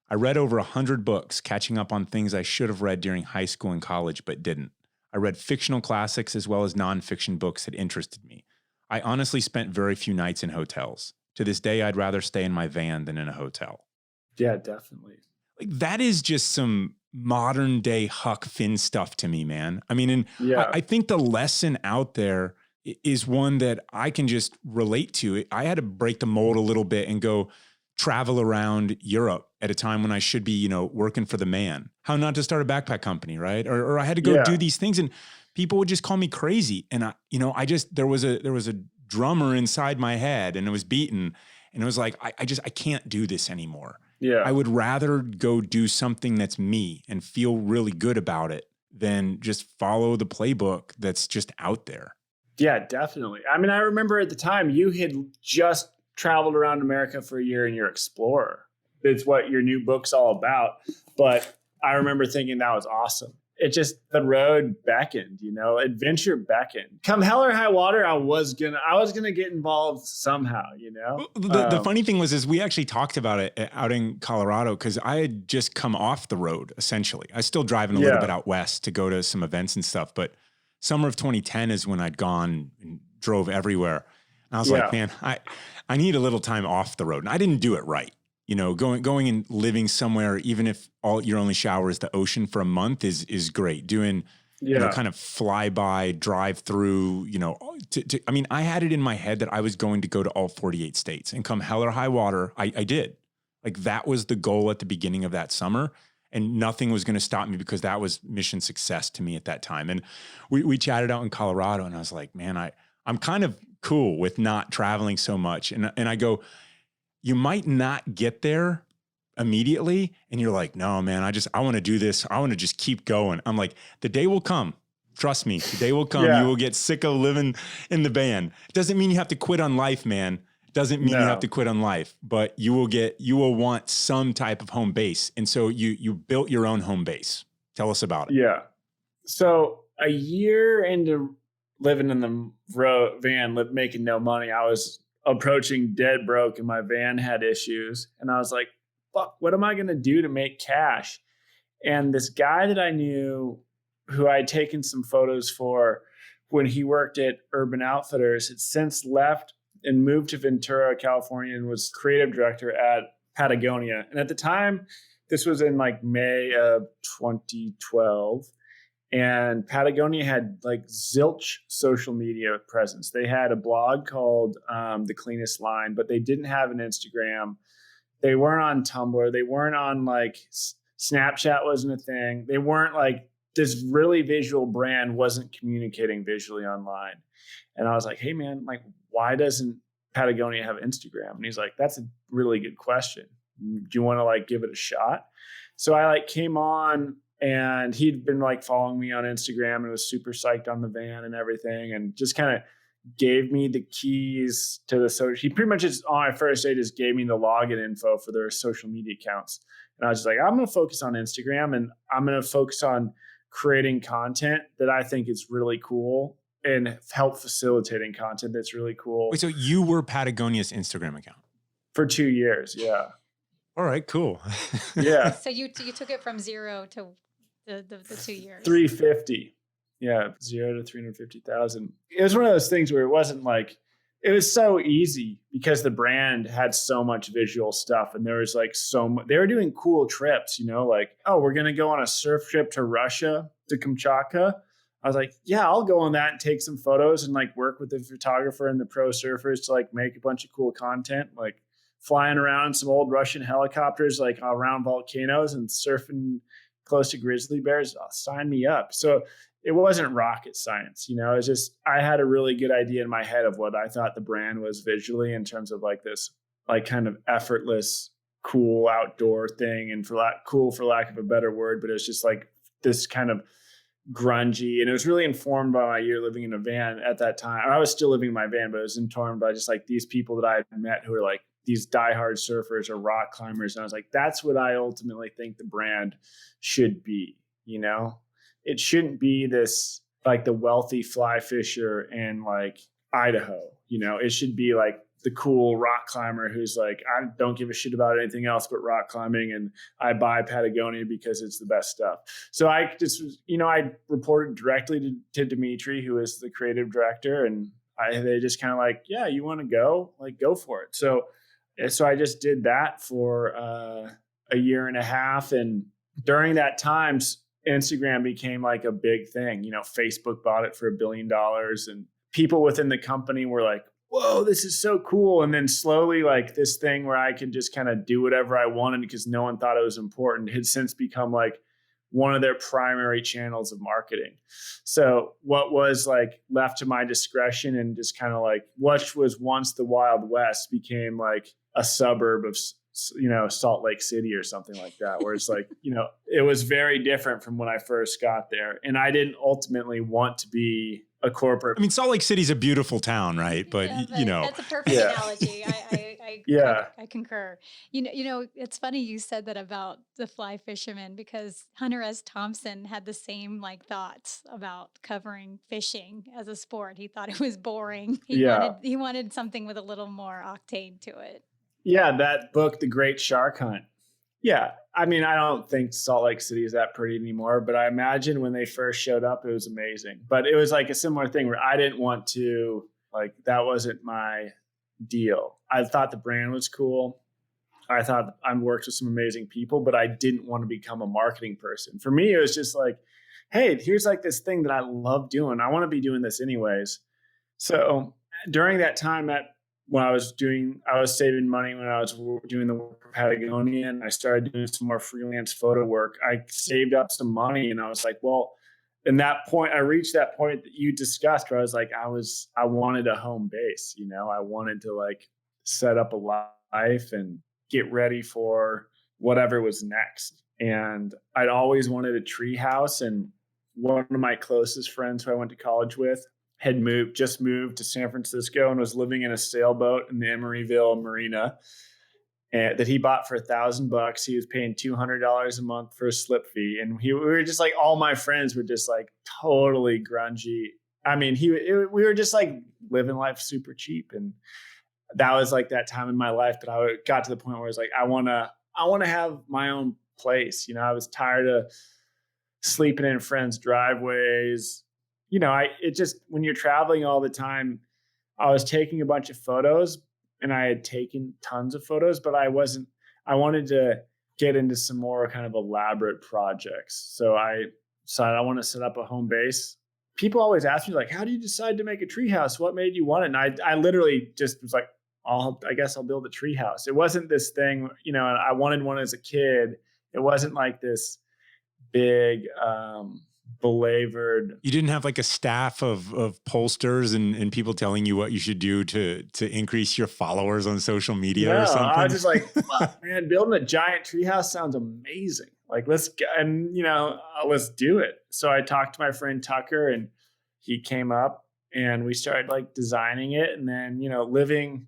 I read over 100 books, catching up on things I should have read during high school and college, but didn't. I read fictional classics as well as nonfiction books that interested me. I honestly spent very few nights in hotels. To this day, I'd rather stay in my van than in a hotel.
Yeah, definitely.
Like, that is just some modern day Huck Finn stuff to me, man. I mean, and
Yeah.
I think the lesson out there is one that I can just relate to. I had to break the mold a little bit and go travel around Europe at a time when I should be, working for the man. How not to start a backpack company, right? Or I had to go
Yeah.
do these things, and people would just call me crazy. And there was a drummer inside my head, and it was beaten, and it was like, I can't do this anymore.
Yeah.
I would rather go do something that's me and feel really good about it than just follow the playbook that's just out there.
Yeah, definitely. I mean, I remember at the time you had just traveled around America for a year and you're explorer. It's what your new book's all about. But I remember thinking that was awesome. It just, the road beckoned, adventure beckoned. Come hell or high water, I was gonna get involved somehow,
The funny thing is we actually talked about it out in Colorado, because I had just come off the road, essentially. I was still driving a little bit out west to go to some events and stuff, but summer of 2010 is when I'd gone and drove everywhere. And I was like, man, I need a little time off the road. And I didn't do it right. Going and living somewhere, even if all your only shower is the ocean for a month, is great. Doing, kind of flyby, drive through, I mean, I had it in my head that I was going to go to all 48 states, and come hell or high water, I did. Like, that was the goal at the beginning of that summer, and nothing was going to stop me, because that was mission success to me at that time. And we chatted out in Colorado, and I was like, man, I'm kind of cool with not traveling so much. And I go, you might not get there immediately, and you're like, no, man, I want to do this. I want to just keep going. I'm like, the day will come. Trust me, the day will come. You will get sick of living in the van. It doesn't mean you have to quit on life, man. It doesn't mean you have to quit on life, but you will want some type of home base. And so you built your own home base. Tell us about it.
Yeah. So a year into living in the van, making no money, I was approaching dead broke, and my van had issues. And I was like, fuck, what am I going to do to make cash? And this guy that I knew, who I'd taken some photos for when he worked at Urban Outfitters, had since left and moved to Ventura, California, and was creative director at Patagonia. And at the time, this was in like May of 2012. And Patagonia had like zilch social media presence. They had a blog called The Cleanest Line, but they didn't have an Instagram. They weren't on Tumblr. They weren't on like Snapchat wasn't a thing. They weren't like, this really visual brand wasn't communicating visually online. And I was like, hey man, like, why doesn't Patagonia have Instagram? And he's like, that's a really good question. Do you want to like give it a shot? So I like came on, and he'd been like following me on Instagram and was super psyched on the van and everything, and just kind of gave me the keys to the social. He pretty much just on my first day just gave me the login info for their social media accounts. And I was just like, I'm going to focus on Instagram, and I'm going to focus on creating content that I think is really cool and help facilitating content that's really cool.
Wait, so you were Patagonia's Instagram account
For 2 years. Yeah.
All right, cool.
Yeah.
So you took it from 0 to the 2 years.
350. Yeah. 0 to 350,000. It was one of those things where it wasn't like, it was so easy because the brand had so much visual stuff, and there was like they were doing cool trips, like, oh, we're going to go on a surf trip to Russia, to Kamchatka. I was like, yeah, I'll go on that and take some photos and like work with the photographer and the pro surfers to like make a bunch of cool content, like flying around some old Russian helicopters, like around volcanoes and surfing close to grizzly bears. Sign me up. So it wasn't rocket science, it was just, I had a really good idea in my head of what I thought the brand was visually, in terms of like this, like kind of effortless, cool outdoor thing. And for lack of a better word, but it's just like this kind of grungy. And it was really informed by my year living in a van at that time. I was still living in my van, but it was informed by just like these people that I had met who were like these diehard surfers or rock climbers. And I was like, that's what I ultimately think the brand should be. You know, it shouldn't be this like the wealthy fly fisher in like Idaho. You know, it should be like the cool rock climber who's like, I don't give a shit about anything else but rock climbing, and I buy Patagonia because it's the best stuff. So I just, you know, I reported directly to Dimitri, who is the creative director, and they just kind of like, yeah, you want to go, like, go for it. So I just did that for a year and a half, and during that time, Instagram became like a big thing. You know, Facebook bought it for $1 billion, and people within the company were like, whoa, this is so cool. And then slowly, like, this thing where I could just kind of do whatever I wanted because no one thought it was important had since become like one of their primary channels of marketing. So what was like left to my discretion and just kind of like what was once the Wild West became like a suburb of, you know, Salt Lake City or something like that, where it's like, you know, it was very different from when I first got there. And I didn't ultimately want to be a corporate.
I mean, Salt Lake City's a beautiful town, right? But, you know,
that's a perfect analogy. I concur. You know, it's funny you said that about the fly fisherman, because Hunter S. Thompson had the same like thoughts about covering fishing as a sport. He thought it was boring. He wanted something with a little more octane to it.
Yeah, that book, The Great Shark Hunt. Yeah, I mean, I don't think Salt Lake City is that pretty anymore, but I imagine when they first showed up, it was amazing. But it was like a similar thing where I didn't want to, like, that wasn't my deal. I thought the brand was cool. I thought I worked with some amazing people, but I didn't want to become a marketing person. For me, it was just like, hey, here's like this thing that I love doing. I want to be doing this anyways. So during that time when I was saving money when I was doing the work for Patagonia, and I started doing some more freelance photo work. I saved up some money, and I was like, well, in that point, I reached that point that you discussed where I was like, I wanted a home base, you know, I wanted to like set up a life and get ready for whatever was next. And I'd always wanted a treehouse. And one of my closest friends who I went to college with had just moved to San Francisco and was living in a sailboat in the Emeryville Marina that he bought for $1,000. He was paying $200 a month for a slip fee. And we were just like, all my friends were just like totally grungy. I mean, we were just like living life super cheap. And that was like that time in my life that I got to the point where I was like, I want to have my own place. You know, I was tired of sleeping in friends' driveways. You know, when you're traveling all the time, I was taking a bunch of photos, and I had taken tons of photos, but I wanted to get into some more kind of elaborate projects. So I decided I want to set up a home base. People always ask me like, how do you decide to make a treehouse? What made you want it? And I literally just was like, I guess I'll build a treehouse. It wasn't this thing, you know, and I wanted one as a kid. It wasn't like this big, belabored.
You didn't have like a staff of pollsters and people telling you what you should do to increase your followers on social media or something?
I was just like, man, building a giant treehouse sounds amazing. Like, let's do it. So I talked to my friend Tucker, and he came up, and we started like designing it. And then, you know, living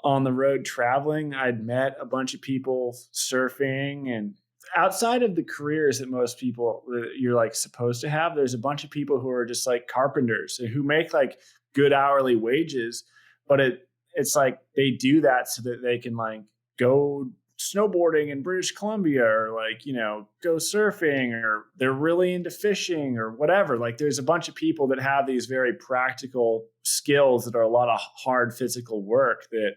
on the road traveling, I'd met a bunch of people surfing, and outside of the careers that most people you're like supposed to have, there's a bunch of people who are just like carpenters who make like good hourly wages, but it's like they do that so that they can like go snowboarding in British Columbia, or like, you know, go surfing, or they're really into fishing or whatever. Like, there's a bunch of people that have these very practical skills that are a lot of hard physical work that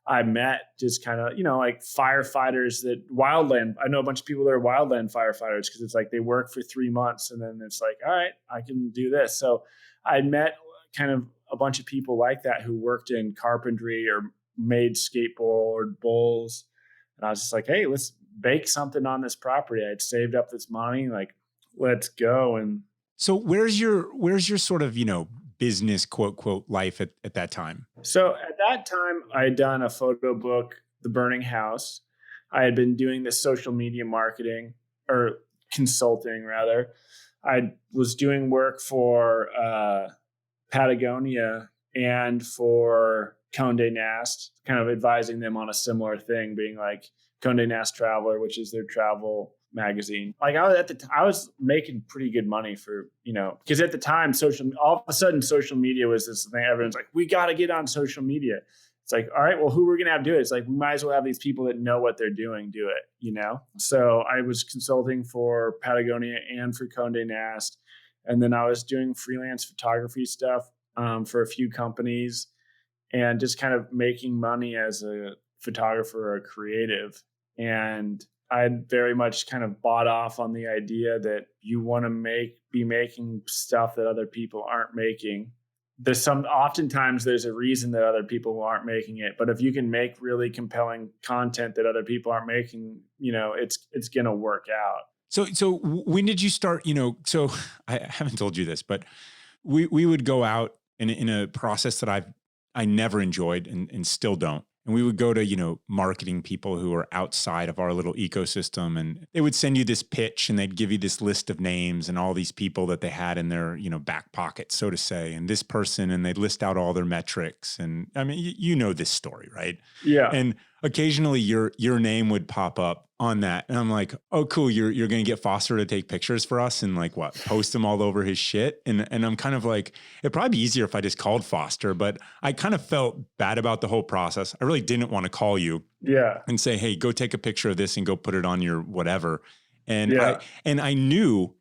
I met, just kind of, you know, like firefighters I know a bunch of people that are wildland firefighters, because it's like they work for 3 months and then it's like, all right, I can do this. So I met kind of a bunch of people like that who worked in carpentry or made skateboard bowls. And I was just like, hey, let's bake something on this property. I'd saved up this money, like, let's go. And
so where's your sort of, you know, business quote life at that time?
So at that time, I had done a photo book, The Burning House. I had been doing this social media marketing, or consulting rather. I was doing work for Patagonia and for Condé Nast, kind of advising them on a similar thing, being like Condé Nast Traveler, which is their travel magazine. Like I was making pretty good money for, because at the time, all of a sudden social media was this thing. Everyone's like, we got to get on social media. It's like, all right, well, who we're going to have do it? It's like, we might as well have these people that know what they're doing do it, So I was consulting for Patagonia and for Condé Nast. And then I was doing freelance photography stuff for a few companies and just kind of making money as a photographer or a creative. And I very much kind of bought off on the idea that you want to be making stuff that other people aren't making. Oftentimes there's a reason that other people aren't making it, but if you can make really compelling content that other people aren't making, it's going to work out.
So when did you start, so I haven't told you this, but we would go out in a process that I never enjoyed and still don't. And we would go to, marketing people who are outside of our little ecosystem, and they would send you this pitch and they'd give you this list of names and all these people that they had in their, back pocket, so to say, and this person, and they'd list out all their metrics. And I mean, you know this story, right?
Yeah.
And occasionally your name would pop up on that. And I'm like, oh, cool. You're going to get Foster to take pictures for us and post them all over his shit. And I'm kind of like, it'd probably be easier if I just called Foster, but I kind of felt bad about the whole process. I really didn't want to call you and say, hey, go take a picture of this and go put it on your whatever. And I knew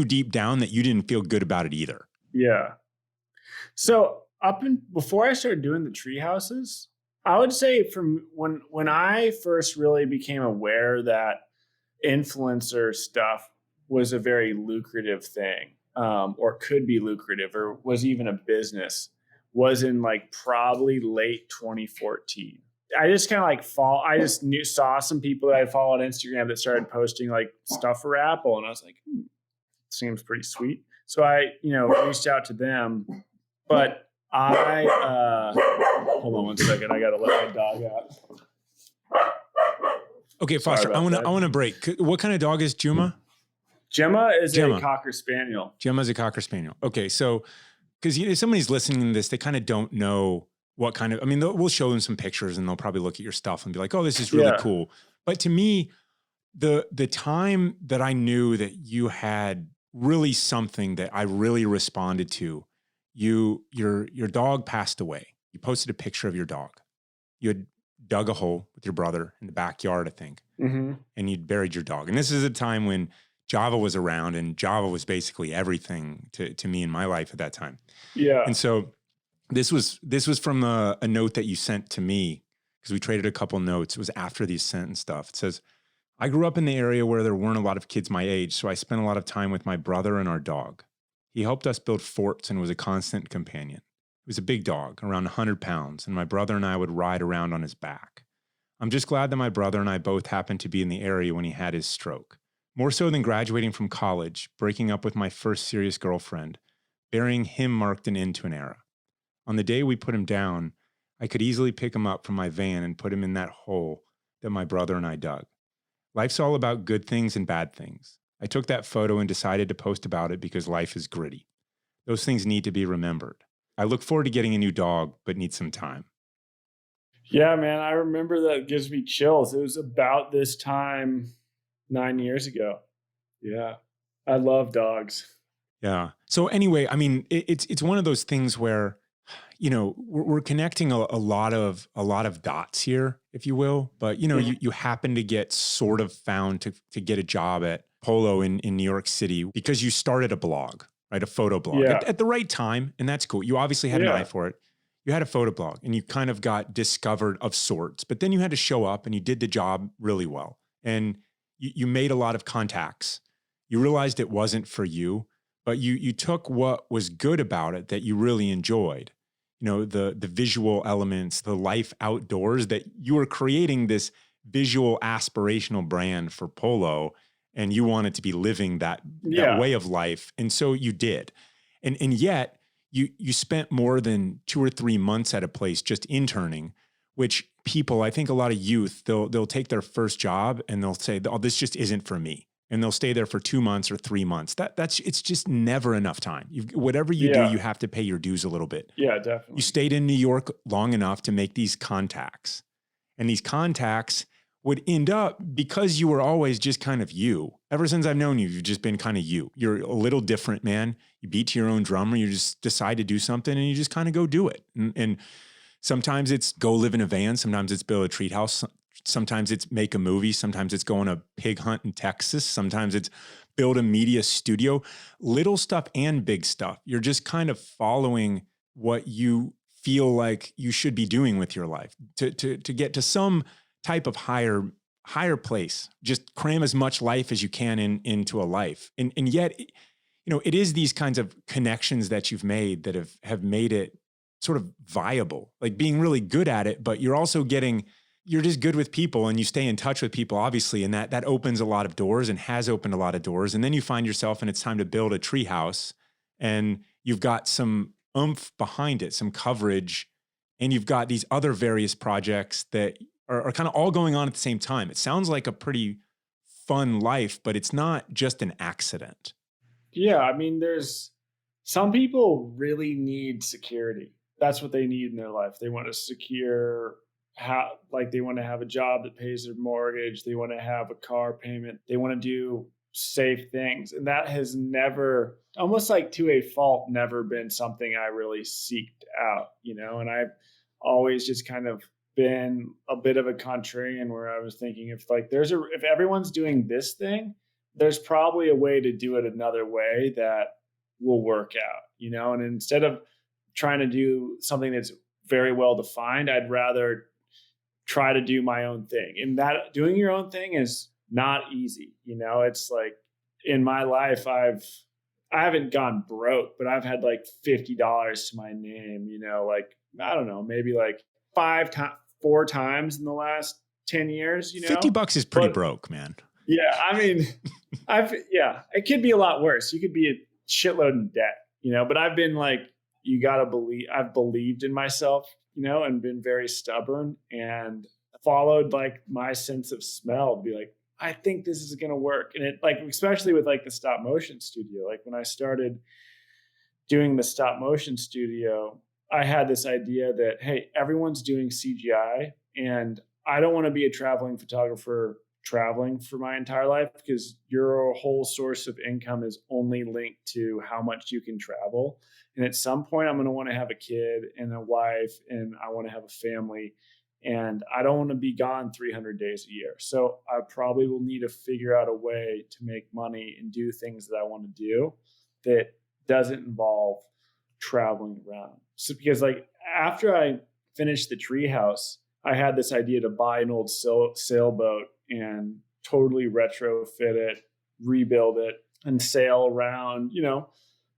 deep down that you didn't feel good about it either.
Yeah. So before I started doing the tree houses, I would say from when I first really became aware that influencer stuff was a very lucrative thing, or could be lucrative, or was even a business, was in probably late 2014. I just kind of saw some people that I followed on Instagram that started posting stuff for Apple, and I was like, seems pretty sweet. So I, reached out to them, but hold on one second. I got to let my dog out.
Okay, Foster, I want to break. What kind of dog is Juma?
Gemma is a Cocker Spaniel.
Gemma's a Cocker Spaniel. Okay, so because if somebody's listening to this, they kind of don't know what kind of, we'll show them some pictures and they'll probably look at your stuff and be like, oh, this is really cool. But to me, the time that I knew that you had really something that I really responded to, your dog passed away. You posted a picture of your dog. You had dug a hole with your brother in the backyard, I think, and you'd buried your dog. And this is a time when Java was around, and Java was basically everything to me in my life at that time.
Yeah.
And so this was from a note that you sent to me, because we traded a couple notes. It was after the ascent and stuff. It says, I grew up in the area where there weren't a lot of kids my age, so I spent a lot of time with my brother and our dog. He helped us build forts and was a constant companion. He was a big dog, around 100 pounds, and my brother and I would ride around on his back. I'm just glad that my brother and I both happened to be in the area when he had his stroke. More so than graduating from college, breaking up with my first serious girlfriend, burying him marked an end to an era. On the day we put him down, I could easily pick him up from my van and put him in that hole that my brother and I dug. Life's all about good things and bad things. I took that photo and decided to post about it because life is gritty. Those things need to be remembered. I look forward to getting a new dog, but need some time.
Yeah, man, I remember that. It gives me chills. It was about this time 9 years ago. Yeah, I love dogs.
Yeah. So anyway, it's one of those things where, we're connecting a lot of dots here, if you will. But you happen to get sort of found to get a job at Polo in New York City because you started a blog, right? A photo blog at the right time. And that's cool. You obviously had an eye for it. You had a photo blog and you kind of got discovered of sorts, but then you had to show up and you did the job really well. And you made a lot of contacts. You realized it wasn't for you, but you took what was good about it that you really enjoyed. The visual elements, the life outdoors, that you were creating this visual aspirational brand for Polo, and you wanted to be living that way of life. And so you did. And yet you spent more than 2 or 3 months at a place just interning, which people, I think a lot of youth, they'll take their first job and they'll say, oh, this just isn't for me. and they'll stay there for 2 months or 3 months. It's just never enough time. Whatever you do, you have to pay your dues a little bit.
Yeah, definitely.
You stayed in New York long enough to make these contacts, and these contacts would end up, because you were always just kind of you. Ever since I've known you, you've just been kind of you. You're a little different, man. You beat to your own drum, or you just decide to do something and you just kind of go do it. And sometimes it's go live in a van. Sometimes it's build a treehouse. Sometimes it's make a movie. Sometimes it's go on a pig hunt in Texas. Sometimes it's build a media studio. Little stuff and big stuff. You're just kind of following what you feel like you should be doing with your life to get to some type of higher place. Just cram as much life as you can into a life. And yet, it is these kinds of connections that you've made that have made it sort of viable, like being really good at it, but you're also you're just good with people and you stay in touch with people, obviously. And that opens a lot of doors and has opened a lot of doors. And then you find yourself, and it's time to build a treehouse, and you've got some oomph behind it, some coverage, and you've got these other various projects that are kind of all going on at the same time. It sounds like a pretty fun life, but it's not just an accident.
Yeah, I mean, there's some people really need security. That's what they need in their life. They want to secure they want to have a job that pays their mortgage. They want to have a car payment. They want to do safe things. And that has never, almost like to a fault, never been something I really seeked out, and I've always just kind of been a bit of a contrarian, where I was thinking if everyone's doing this thing, there's probably a way to do it another way that will work out, and instead of trying to do something that's very well defined, I'd rather try to do my own thing. And that doing your own thing is not easy. It's like in my life, I haven't gone broke, but I've had like $50 to my name, I don't know, maybe like 4 times in the last 10 years,
$50 is pretty broke, man.
Yeah. I mean, it could be a lot worse. You could be a shitload in debt, but I've been like, I've believed in myself, and been very stubborn and followed like my sense of smell to be like, I think this is going to work. And it especially with like the stop motion studio, like when I started doing the stop motion studio, I had this idea that, hey, everyone's doing CGI and I don't want to be a traveling photographer traveling for my entire life, because your whole source of income is only linked to how much you can travel. And at some point I'm going to want to have a kid and a wife, and I want to have a family, and I don't want to be gone 300 days a year. So I probably will need to figure out a way to make money and do things that I want to do that doesn't involve traveling around. So because like after I finished the Treehouse, I had this idea to buy an old sailboat and totally retrofit it, rebuild it, and sail around,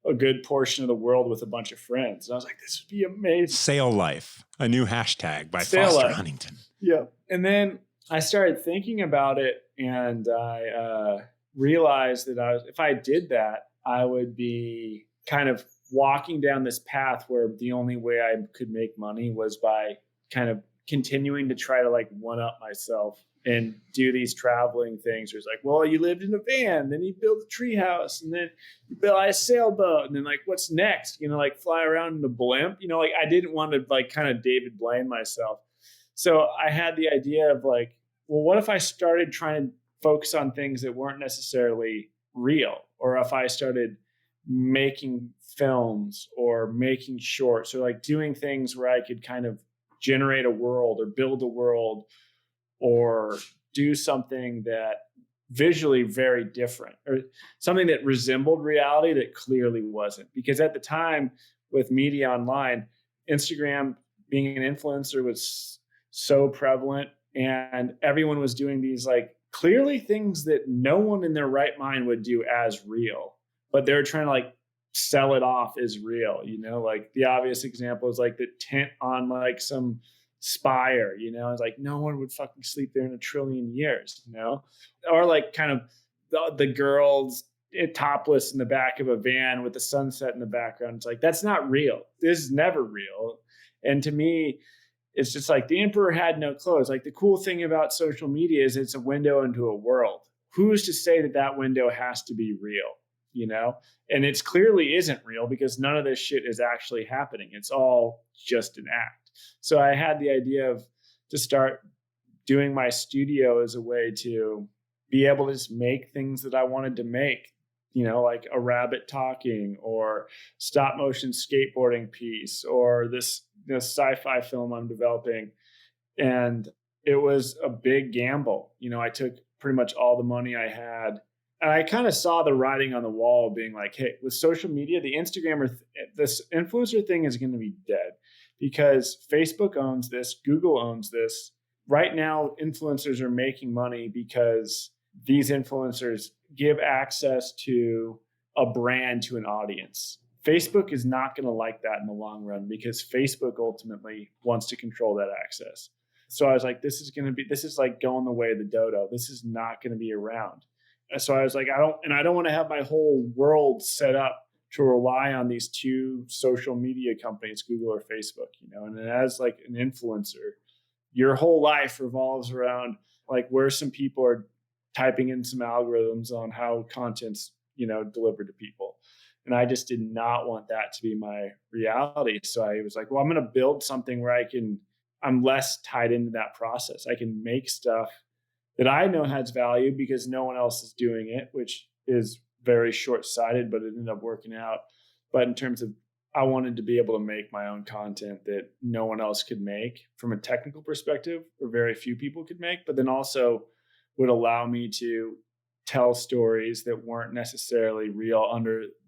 a good portion of the world with a bunch of friends. And I was like, this would be amazing.
Sail Life, a new hashtag by
Sail
Foster
Life.
Huntington.
Yeah. And then I started thinking about it, and I realized that if I did that, I would be kind of walking down this path where the only way I could make money was by kind of continuing to try to like one up myself and do these traveling things. Where it's like, well, you lived in a van, then you built a treehouse, and then you built a sailboat, and then like, what's next? Like fly around in a blimp. Like I didn't want to like kind of David Blaine myself. So I had the idea of like, well, what if I started trying to focus on things that weren't necessarily real, or if I started making films or making shorts, or like doing things where I could kind of generate a world or build a world or do something that visually very different, or something that resembled reality that clearly wasn't. Because at the time with media online, Instagram being an influencer was so prevalent, and everyone was doing these like clearly things that no one in their right mind would do as real, but they're trying to like sell it off as real. Like the obvious example is like the tent on like some spire, it's like no one would fucking sleep there in a trillion years, or like kind of the girls topless in the back of a van with the sunset in the background. It's like, that's not real. This is never real. And to me, it's just like the emperor had no clothes. Like the cool thing about social media is it's a window into a world. who's to say that that window has to be real, you know? And it's clearly isn't real because none of this shit is actually happening. It's all just an act. So I had the idea of to start doing my studio as a way to be able to just make things that I wanted to make, you know, like a rabbit talking or stop motion skateboarding piece or this sci-fi film I'm developing. And it was a big gamble. You know, I took pretty much all the money I had. And I kind of saw the writing on the wall being like, hey, with social media, the this influencer thing is going to be dead because Facebook owns this, Google owns this. Right now, influencers are making money because these influencers give access to a brand to an audience. Facebook is not going to like that in the long run because Facebook ultimately wants to control that access. So I was like, this is like going the way of the dodo. This is not going to be around. So I was like, I don't want to have my whole world set up to rely on these two social media companies, Google or Facebook, you know. And as like an influencer, your whole life revolves around like where some people are typing in some algorithms on how content's, you know, delivered to people. And I just did not want that to be my reality. So I was like, well, I'm going to build something where I'm less tied into that process. I can make stuff that I know has value because no one else is doing it, which is very short-sighted, but it ended up working out. But in terms of, I wanted to be able to make my own content that no one else could make from a technical perspective, or very few people could make, but then also would allow me to tell stories that weren't necessarily real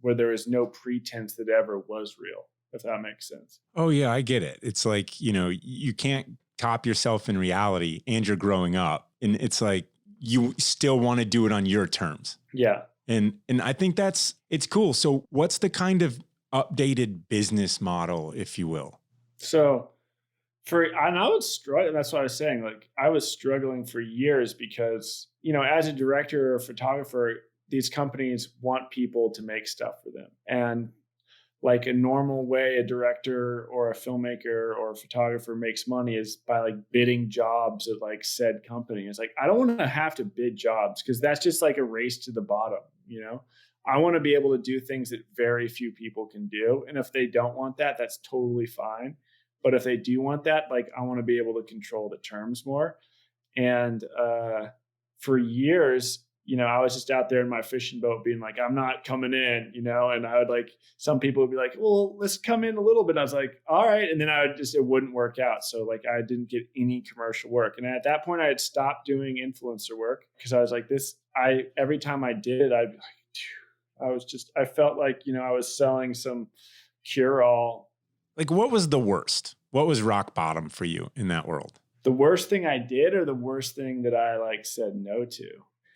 where there is no pretense that ever was real, if that makes sense.
Oh yeah, I get it. It's like, you know, you can't top yourself in reality and you're growing up, and it's like, you still want to do it on your terms.
Yeah.
And I think it's cool. So what's the kind of updated business model, if you will?
So and I was struggling. That's what I was saying. Like I was struggling for years because, you know, as a director or photographer, these companies want people to make stuff for them. And like a normal way a director or a filmmaker or a photographer makes money is by like bidding jobs at like said company. It's like, I don't want to have to bid jobs because that's just like a race to the bottom, you know? I want to be able to do things that very few people can do. And if they don't want that, that's totally fine. But if they do want that, like I want to be able to control the terms more. And for years, you know, I was just out there in my fishing boat being like, I'm not coming in, you know, and I would like, some people would be like, well, let's come in a little bit. I was like, all right. And then it wouldn't work out. So like, I didn't get any commercial work. And at that point I had stopped doing influencer work because I was like every time I did it, I'd be like, I felt like, you know, I was selling some cure-all.
Like what was the worst? What was rock bottom for you in that world?
The worst thing I did or the worst thing that I like said no to?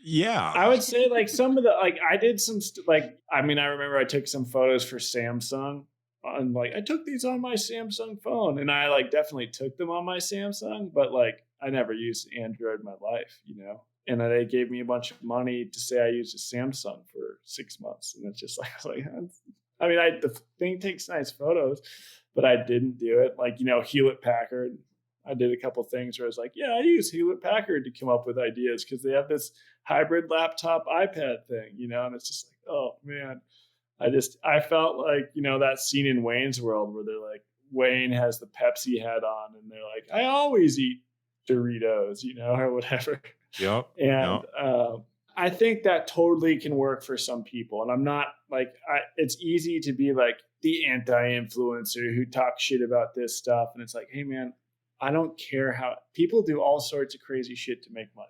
Yeah.
I would say like some of the, like I did some, I remember I took some photos for Samsung and like, I took these on my Samsung phone and I like definitely took them on my Samsung, but like I never used Android in my life, you know? And they gave me a bunch of money to say I used a Samsung for 6 months. And it's just like, the thing takes nice photos, but I didn't do it. Like, you know, Hewlett Packard, I did a couple things where I was like, yeah, I use Hewlett Packard to come up with ideas because they have this hybrid laptop iPad thing, you know, and it's just like, oh man, I felt like, you know, that scene in Wayne's World where they're like, Wayne has the Pepsi hat on and they're like, I always eat Doritos, you know, or whatever.
Yep.
And I think that totally can work for some people. And I'm not like, it's easy to be like the anti-influencer who talks shit about this stuff. And it's like, hey man, I don't care how people do all sorts of crazy shit to make money.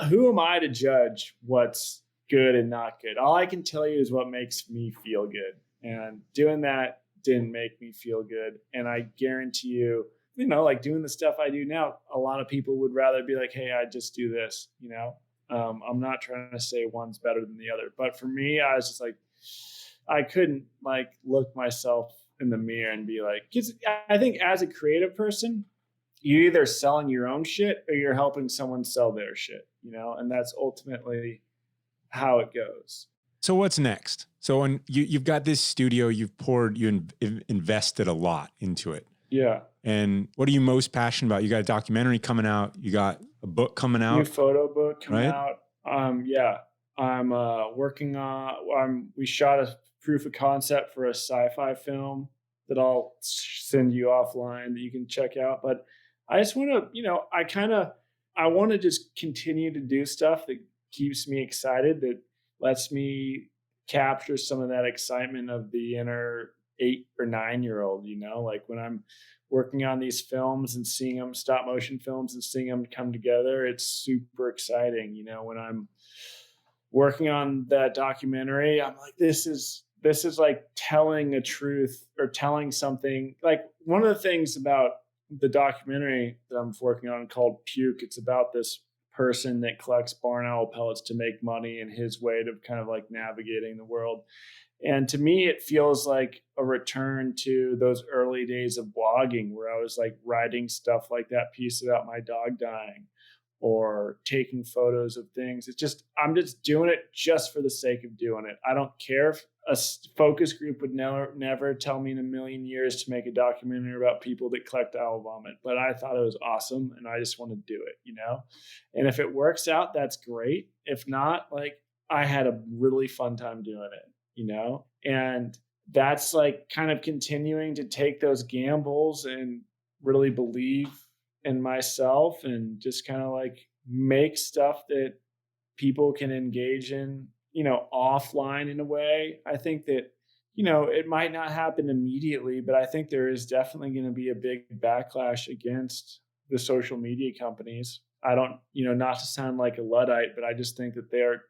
Who am I to judge what's good and not good? All I can tell you is what makes me feel good. And doing that didn't make me feel good. And I guarantee you, you know, like doing the stuff I do now, a lot of people would rather be like, hey, I just do this, you know? I'm not trying to say one's better than the other. But for me, I was just like, I couldn't like look myself in the mirror and be like, because I think as a creative person, you're either selling your own shit or you're helping someone sell their shit, you know? And that's ultimately how it goes.
So what's next? So when you've got this studio, you invested a lot into it.
Yeah.
And what are you most passionate about? You got a documentary coming out. You got a book coming out.
New photo book coming out. Yeah, I'm working on. We shot a proof of concept for a sci-fi film that I'll send you offline that you can check out. But I just want to, I want to just continue to do stuff that keeps me excited, that lets me capture some of that excitement of the inner 8 or 9 year old. Like when I'm working on these films and seeing them, stop motion films, and seeing them come together, it's super exciting. When I'm working on that documentary, I'm like, this is like telling a truth or telling something. Like one of the things about the documentary that I'm working on called Puke, it's about this person that collects barn owl pellets to make money and his way to kind of like navigating the world. And to me, it feels like a return to those early days of blogging where I was like writing stuff like that piece about my dog dying or taking photos of things. I'm just doing it just for the sake of doing it. I don't care if a focus group would never tell me in a million years to make a documentary about people that collect owl vomit, but I thought it was awesome and I just want to do it, And if it works out, that's great. If not, like I had a really fun time doing it. And that's like kind of continuing to take those gambles and really believe in myself and just kind of like make stuff that people can engage in, offline in a way. I think that, it might not happen immediately, but I think there is definitely going to be a big backlash against the social media companies. I don't, not to sound like a Luddite, but I just think that they're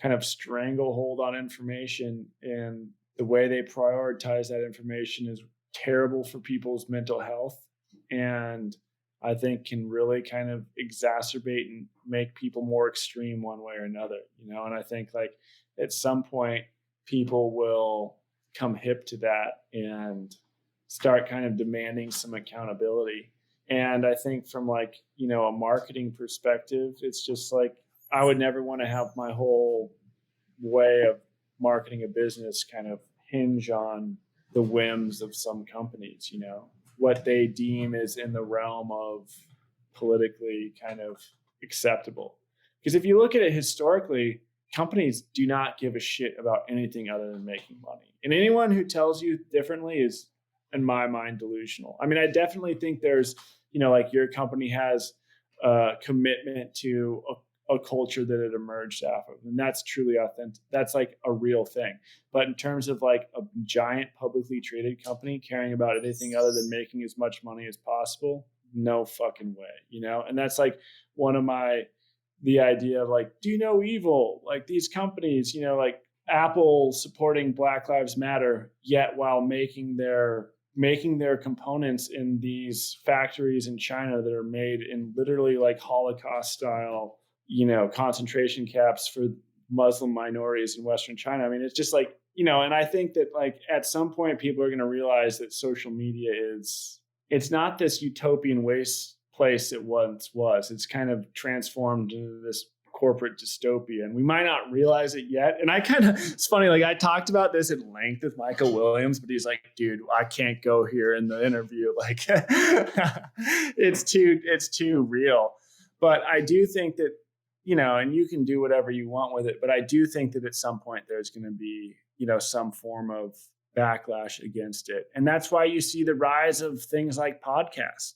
kind of stranglehold on information, and the way they prioritize that information is terrible for people's mental health, and I think can really kind of exacerbate and make people more extreme one way or another, and I think like at some point people will come hip to that and start kind of demanding some accountability. And I think from like, a marketing perspective, it's just like, I would never want to have my whole way of marketing a business kind of hinge on the whims of some companies, what they deem is in the realm of politically kind of acceptable. Because if you look at it historically, companies do not give a shit about anything other than making money. And anyone who tells you differently is, in my mind, delusional. I mean, I definitely think there's, like your company has a commitment to a culture that it emerged out of. And that's truly authentic. That's like a real thing. But in terms of like a giant publicly traded company caring about anything other than making as much money as possible, no fucking way, And that's like one of the idea of like, do you know evil? Like these companies, like Apple supporting Black Lives Matter, yet while making their components in these factories in China that are made in literally like Holocaust style, concentration camps for Muslim minorities in Western China. I mean, it's just like, and I think that like at some point people are going to realize that social media it's not this utopian waste place it once was. It's kind of transformed into this corporate dystopia, and we might not realize it yet. And it's funny, like I talked about this at length with Michael Williams, but he's like, dude, I can't go here in the interview. Like it's too real. But I do think that, and you can do whatever you want with it, but I do think that at some point there's going to be, some form of backlash against it. And that's why you see the rise of things like podcasts,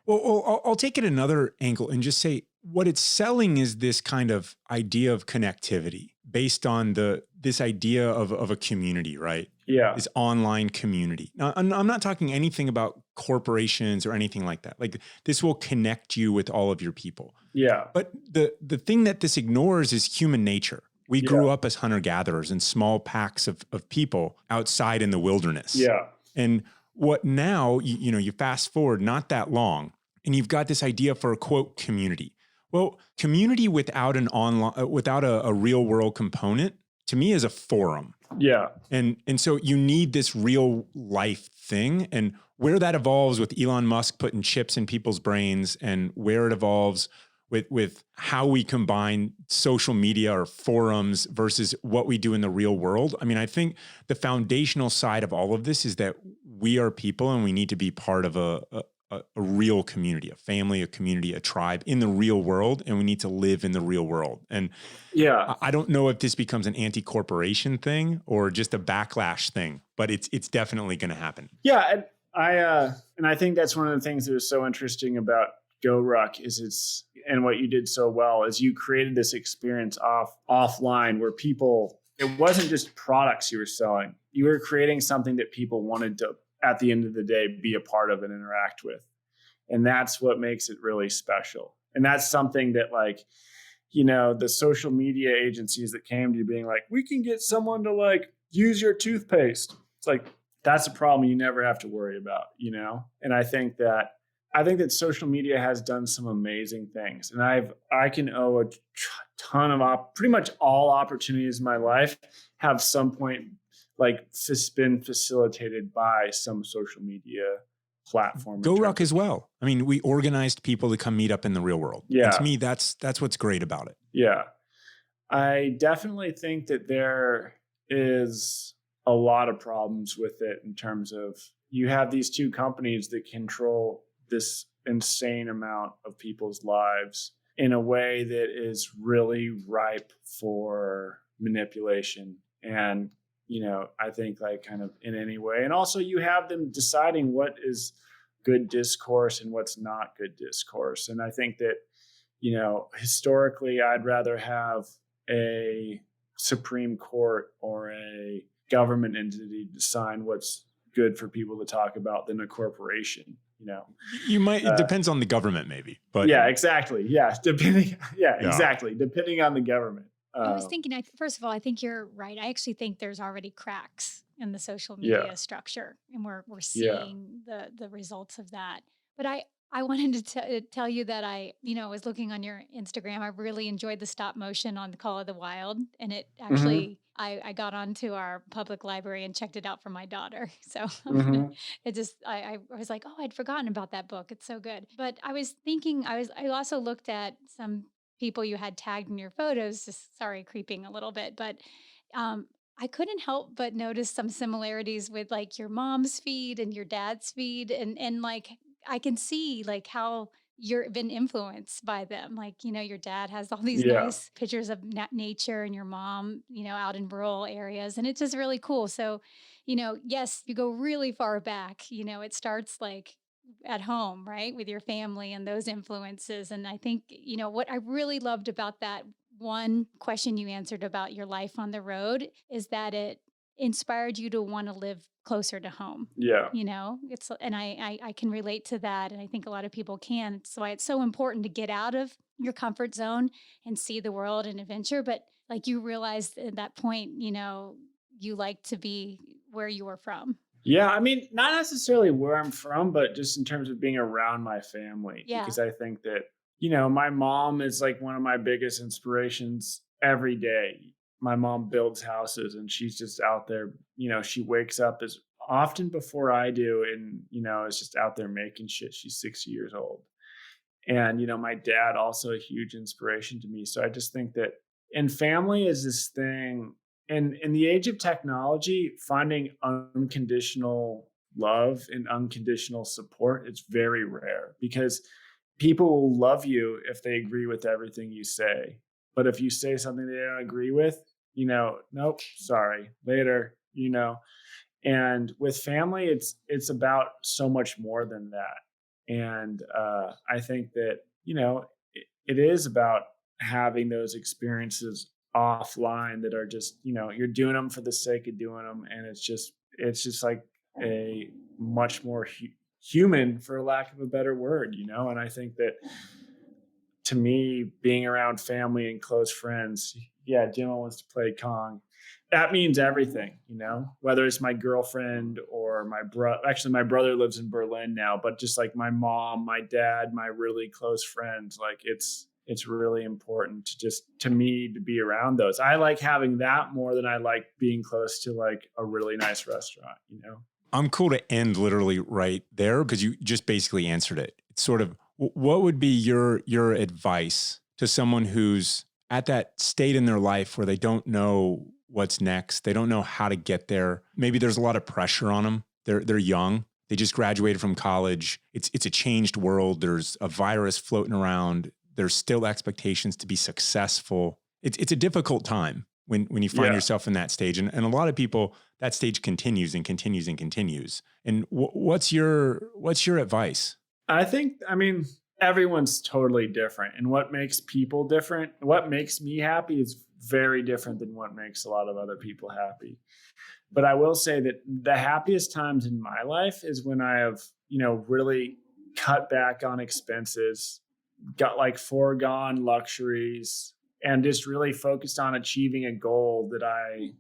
Well, I'll take it another angle and just say what it's selling is this kind of idea of connectivity based on this idea of a community, right?
Yeah.
This online community. Now, I'm not talking anything about corporations or anything like that. Like this will connect you with all of your people.
Yeah.
But the thing that this ignores is human nature. We grew up as hunter-gatherers in small packs of people outside in the wilderness.
Yeah.
And what now, you fast forward not that long, and you've got this idea for a quote community. Well, community without a real world component to me is a forum.
Yeah.
And so you need this real life thing, and where that evolves with Elon Musk putting chips in people's brains, and where it evolves with how we combine social media or forums versus what we do in the real world. I mean, I think the foundational side of all of this is that we are people and we need to be part of a a real community, a family, a community, a tribe in the real world. And we need to live in the real world. And
Yeah.
I don't know if this becomes an anti-corporation thing or just a backlash thing, but it's definitely going to happen.
Yeah. And I think that's one of the things that was so interesting about GoRuck is and what you did so well is you created this experience offline where people, it wasn't just products you were selling. You were creating something that people wanted to, at the end of the day, be a part of and interact with. And that's what makes it really special. And that's something that, like, you know, the social media agencies that came to you being like, we can get someone to like use your toothpaste. It's like, that's a problem you never have to worry about, you know? And I think that social media has done some amazing things. And I can owe a ton of pretty much all opportunities in my life have some point like been facilitated by some social media platform.
GoRuck as well. I mean, we organized people to come meet up in the real world.
Yeah.
And to me, that's what's great about it.
Yeah. I definitely think that there is a lot of problems with it in terms of you have these two companies that control this insane amount of people's lives in a way that is really ripe for manipulation. And, you know, I think like kind of in any way. And also you have them deciding what is good discourse and what's not good discourse. And I think that, you know, historically, I'd rather have a Supreme Court or a government entity decide what's good for people to talk about than a corporation. You know,
you might, it depends on the government maybe, but
yeah, exactly. Yeah. Exactly. Depending on the government.
I was thinking, first of all, I think you're right. I actually think there's already cracks in the social media structure, and we're seeing the results of that. But I wanted to tell you that I was looking on your Instagram. I really enjoyed the stop motion on the Call of the Wild, and it actually I got onto our public library and checked it out for my daughter. So I was like, oh, I'd forgotten about that book. It's so good. But I was thinking, I also looked at some people you had tagged in your photos. Just sorry, creeping a little bit, but I couldn't help but notice some similarities with like your mom's feed and your dad's feed, and like I can see like how you've been influenced by them. Like, your dad has all these nice pictures of nature, and your mom, out in rural areas, and it's just really cool. So, yes, you go really far back. It starts like at home, right? With your family and those influences. And I think, what I really loved about that one question you answered about your life on the road is that it inspired you to want to live closer to home.
Yeah.
And I can relate to that. And I think a lot of people can. It's why it's so important to get out of your comfort zone and see the world and adventure. But like you realized at that point, you like to be where you were from.
Yeah, I mean, not necessarily where I'm from, but just in terms of being around my family.
Yeah.
Because I think that, my mom is like one of my biggest inspirations every day. My mom builds houses and she's just out there, she wakes up as often before I do and, is just out there making shit. She's 60 years old. And, my dad also a huge inspiration to me. So I just think that, and family is this thing. And in the age of technology, finding unconditional love and unconditional support is very rare because people will love you if they agree with everything you say. But if you say something they don't agree with, nope, sorry, later, And with family, it's about so much more than that. And I think that, it is about having those experiences offline that are just, you're doing them for the sake of doing them. And it's just like a much more human, for lack of a better word, And I think that to me, being around family and close friends, yeah, Gemma wants to play Kong. That means everything, whether it's my girlfriend or my brother. Actually, my brother lives in Berlin now, but just like my mom, my dad, my really close friends, like it's really important to me to be around those. I like having that more than I like being close to like a really nice restaurant,
I'm cool to end literally right there because you just basically answered it. It's sort of, what would be your advice to someone who's at that state in their life where they don't know what's next? They don't know how to get there. Maybe there's a lot of pressure on them. They're young. They just graduated from college. It's a changed world. There's a virus floating around. There's still expectations to be successful. It's a difficult time when you find yourself in that stage. And a lot of people, that stage continues and continues and continues. And what's your advice?
I think, everyone's totally different. And what makes people different, what makes me happy is very different than what makes a lot of other people happy. But I will say that the happiest times in my life is when I have, really cut back on expenses, got like foregone luxuries, and just really focused on achieving a goal that I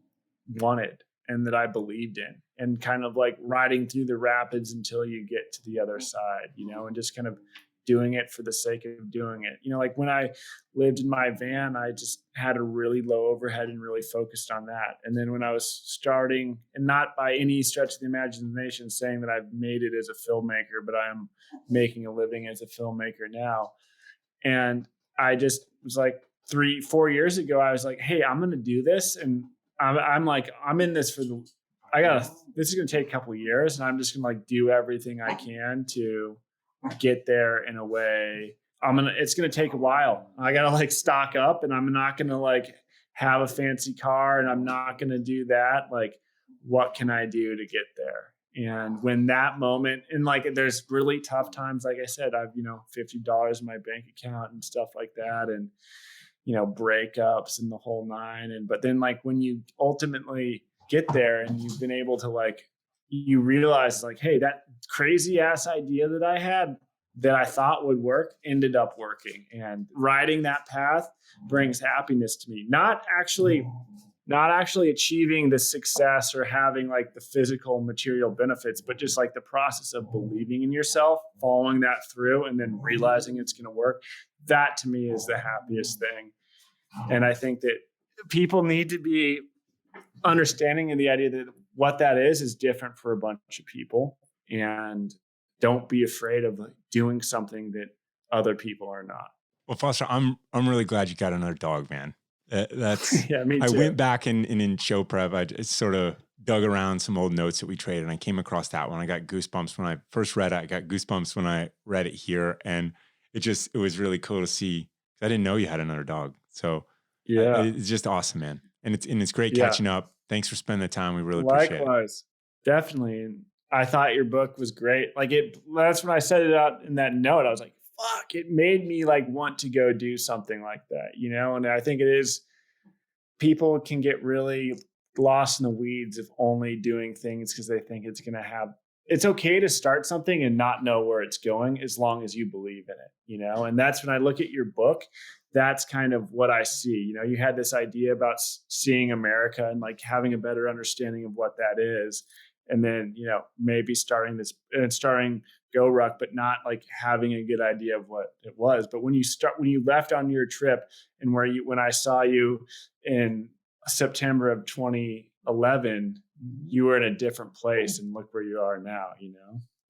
wanted and that I believed in, and kind of like riding through the rapids until you get to the other side, and just kind of doing it for the sake of doing it. Like when I lived in my van, I just had a really low overhead and really focused on that. And then when I was starting, and not by any stretch of the imagination saying that I've made it as a filmmaker, but I'm making a living as a filmmaker now. And I just was like 3-4 years ago, I was like, hey, I'm going to do this. And I'm in this this is going to take a couple of years, and I'm just going to like do everything I can to get there in a way. It's going to take a while. I got to like stock up, and I'm not going to like have a fancy car, and I'm not going to do that. Like, what can I do to get there? And when that moment, and like, there's really tough times, like I said, I've, $50 in my bank account and stuff like that. And, breakups and the whole nine. But then like, when you ultimately get there and you've been able to like, you realize like, hey, that crazy ass idea that I had that I thought would work ended up working. And riding that path brings happiness to me. Not actually achieving the success or having like the physical material benefits, but just like the process of believing in yourself, following that through, and then realizing it's going to work. That to me is the happiest thing. And I think that people need to be understanding of the idea that what that is different for a bunch of people, and don't be afraid of like doing something that other people are not.
Well, Foster, I'm really glad you got another dog, man. That's
yeah, me too.
I went back and in show prep, I just sort of dug around some old notes that we traded, and I came across that one. I got goosebumps when I first read it. I got goosebumps when I read it here, and it was really cool to see. I didn't know you had another dog, so it's just awesome, man. And it's great catching up. Thanks for spending the time. We really appreciate it.
Likewise, definitely. And I thought your book was great. Like that's when I said it out in that note. I was like, fuck, it made me like want to go do something like that, And I think it is, people can get really lost in the weeds of only doing things because they think it's okay to start something and not know where it's going as long as you believe in it, And that's when I look at your book, that's kind of what I see. You had this idea about seeing America and like having a better understanding of what that is. And then, maybe starting Go Ruck, but not like having a good idea of what it was. But when you left on your trip, and when I saw you in September of 2011, you were in a different place, and look where you are now,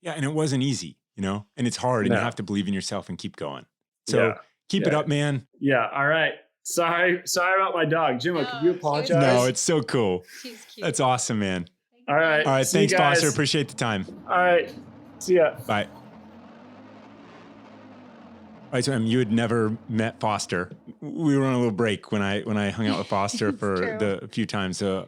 Yeah. And it wasn't easy, and it's hard, and you have to believe in yourself and keep going. So keep it up, man.
Yeah. All right. Sorry about my dog. Jimmo, could you apologize?
No, it's so cool.
She's cute.
That's awesome, man.
All right.
All right. Thanks, Foster. Appreciate the time.
All right. See ya.
Bye. All right, so you had never met Foster. We were on a little break when I hung out with Foster for a few times a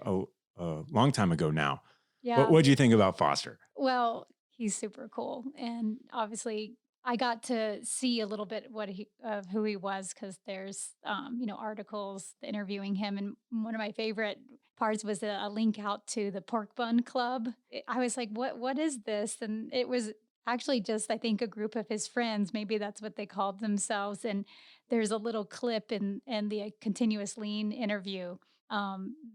long time ago now.
Yeah.
What do you think about Foster?
Well, he's super cool, and obviously I got to see a little bit of who he was, because there's articles interviewing him, and one of my favorite parts was a link out to the Pork Bun Club. I was like, what is this? And it was actually just, I think, a group of his friends. Maybe that's what they called themselves. And there's a little clip in the Continuous Lean interview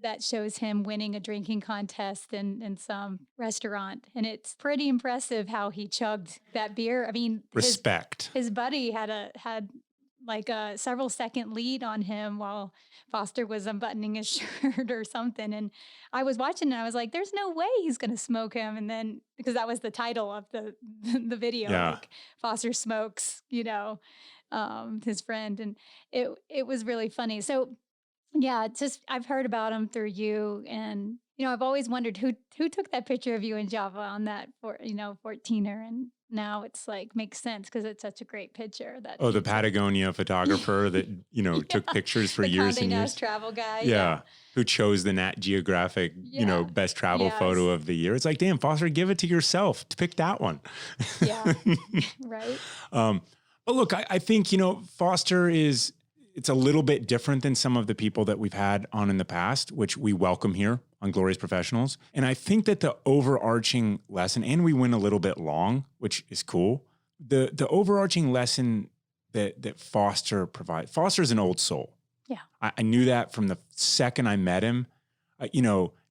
that shows him winning a drinking contest in some restaurant. And it's pretty impressive how he chugged that beer. I mean,
respect.
His buddy had like a several second lead on him while Foster was unbuttoning his shirt or something. And I was watching, and I was like, there's no way he's going to smoke him. And then, because that was the title of the video, like Foster smokes, his friend. And it was really funny. So yeah, I've heard about him through you, and I've always wondered who took that picture of you in Java on that 14er, and now it's like makes sense because it's such a great picture that
Oh, the
he took.
Patagonia photographer that,
Yeah,
took pictures for
the
years
Condé
and
Nast
years.
travel guy. Yeah,
Yeah. Who chose the Nat Geographic,
yeah,
best travel
yes,
photo of the year. It's like, damn, Foster, give it to yourself to pick that one.
yeah, right.
um, but look, I think, Foster it's a little bit different than some of the people that we've had on in the past, which we welcome here on Glorious Professionals. And I think that the overarching lesson, and we went a little bit long, which is cool. The overarching lesson that Foster provides, Foster's an old soul.
Yeah,
I knew that from the second I met him,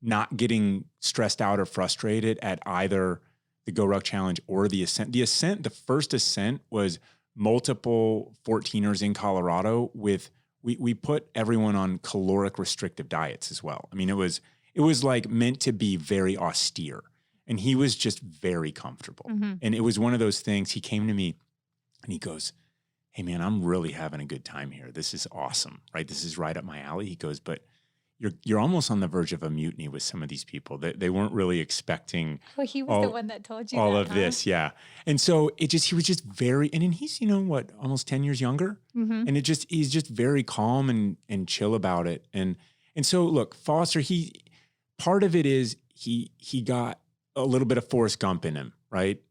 not getting stressed out or frustrated at either the Go Ruck Challenge or the Ascent. The first Ascent was multiple 14ers in Colorado with, we put everyone on caloric restrictive diets as well. I mean, it was like meant to be very austere, and he was just very comfortable.
mm-hmm.
And it was one of those things. He came to me and he goes, "Hey man, I'm really having a good time here. This is awesome, right? This is right up my alley." He goes, "But you're almost on the verge of a mutiny with some of these people. They weren't really expecting."
Well, he was the one that told you
all
that,
of this, yeah. And so he was just very, and then he's almost 10 years younger,
Mm-hmm.
and he's just very calm and chill about it. And so look, Foster, part of it is he got a little bit of Forrest Gump in him, right?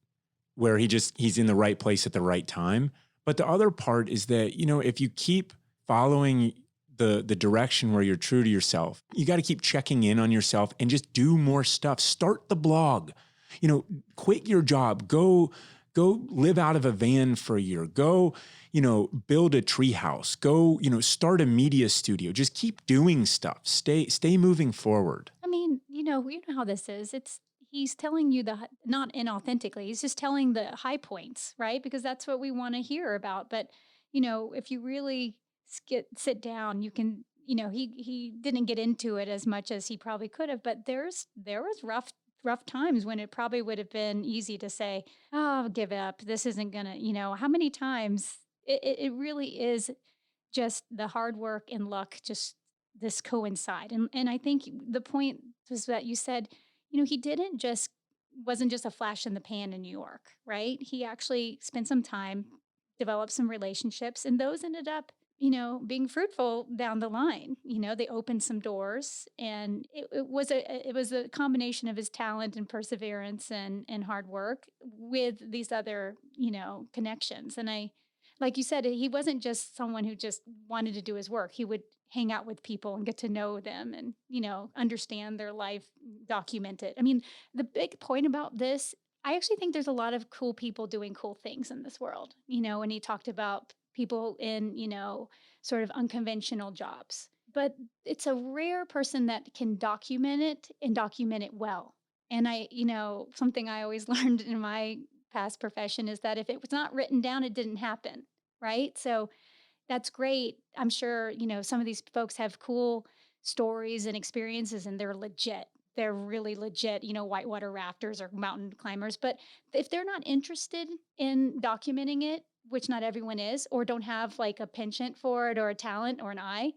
Where he's in the right place at the right time. But the other part is that, if you keep following the direction where you're true to yourself, you got to keep checking in on yourself and just do more stuff. Start the blog, quit your job, go live out of a van for a year, go, build a treehouse, go, start a media studio, just keep doing stuff, stay moving forward.
I mean, you know how this is. He's telling you not inauthentically. He's just telling the high points, right? Because that's what we want to hear about. But if you really sit down, you can. He didn't get into it as much as he probably could have. But there was rough times when it probably would have been easy to say, "Oh, give up. This isn't gonna." How many times it really is just the hard work and luck just this coincide. And I think the point was that you said, he didn't just wasn't just a flash in the pan in New York, right? He actually spent some time, developed some relationships, and those ended up, being fruitful down the line. They opened some doors, and it was a combination of his talent and perseverance and hard work with these other, connections. And like you said, he wasn't just someone who just wanted to do his work. He would hang out with people and get to know them and, understand their life, document it. I mean, the big point about this, I actually think there's a lot of cool people doing cool things in this world, and he talked about people in, sort of unconventional jobs. But it's a rare person that can document it and document it well. And something I always learned in my past profession is that if it was not written down, it didn't happen. Right. So that's great. I'm sure, some of these folks have cool stories and experiences and they're legit. They're really legit, whitewater rafters or mountain climbers. But if they're not interested in documenting it, which not everyone is, or don't have like a penchant for it or a talent or an eye,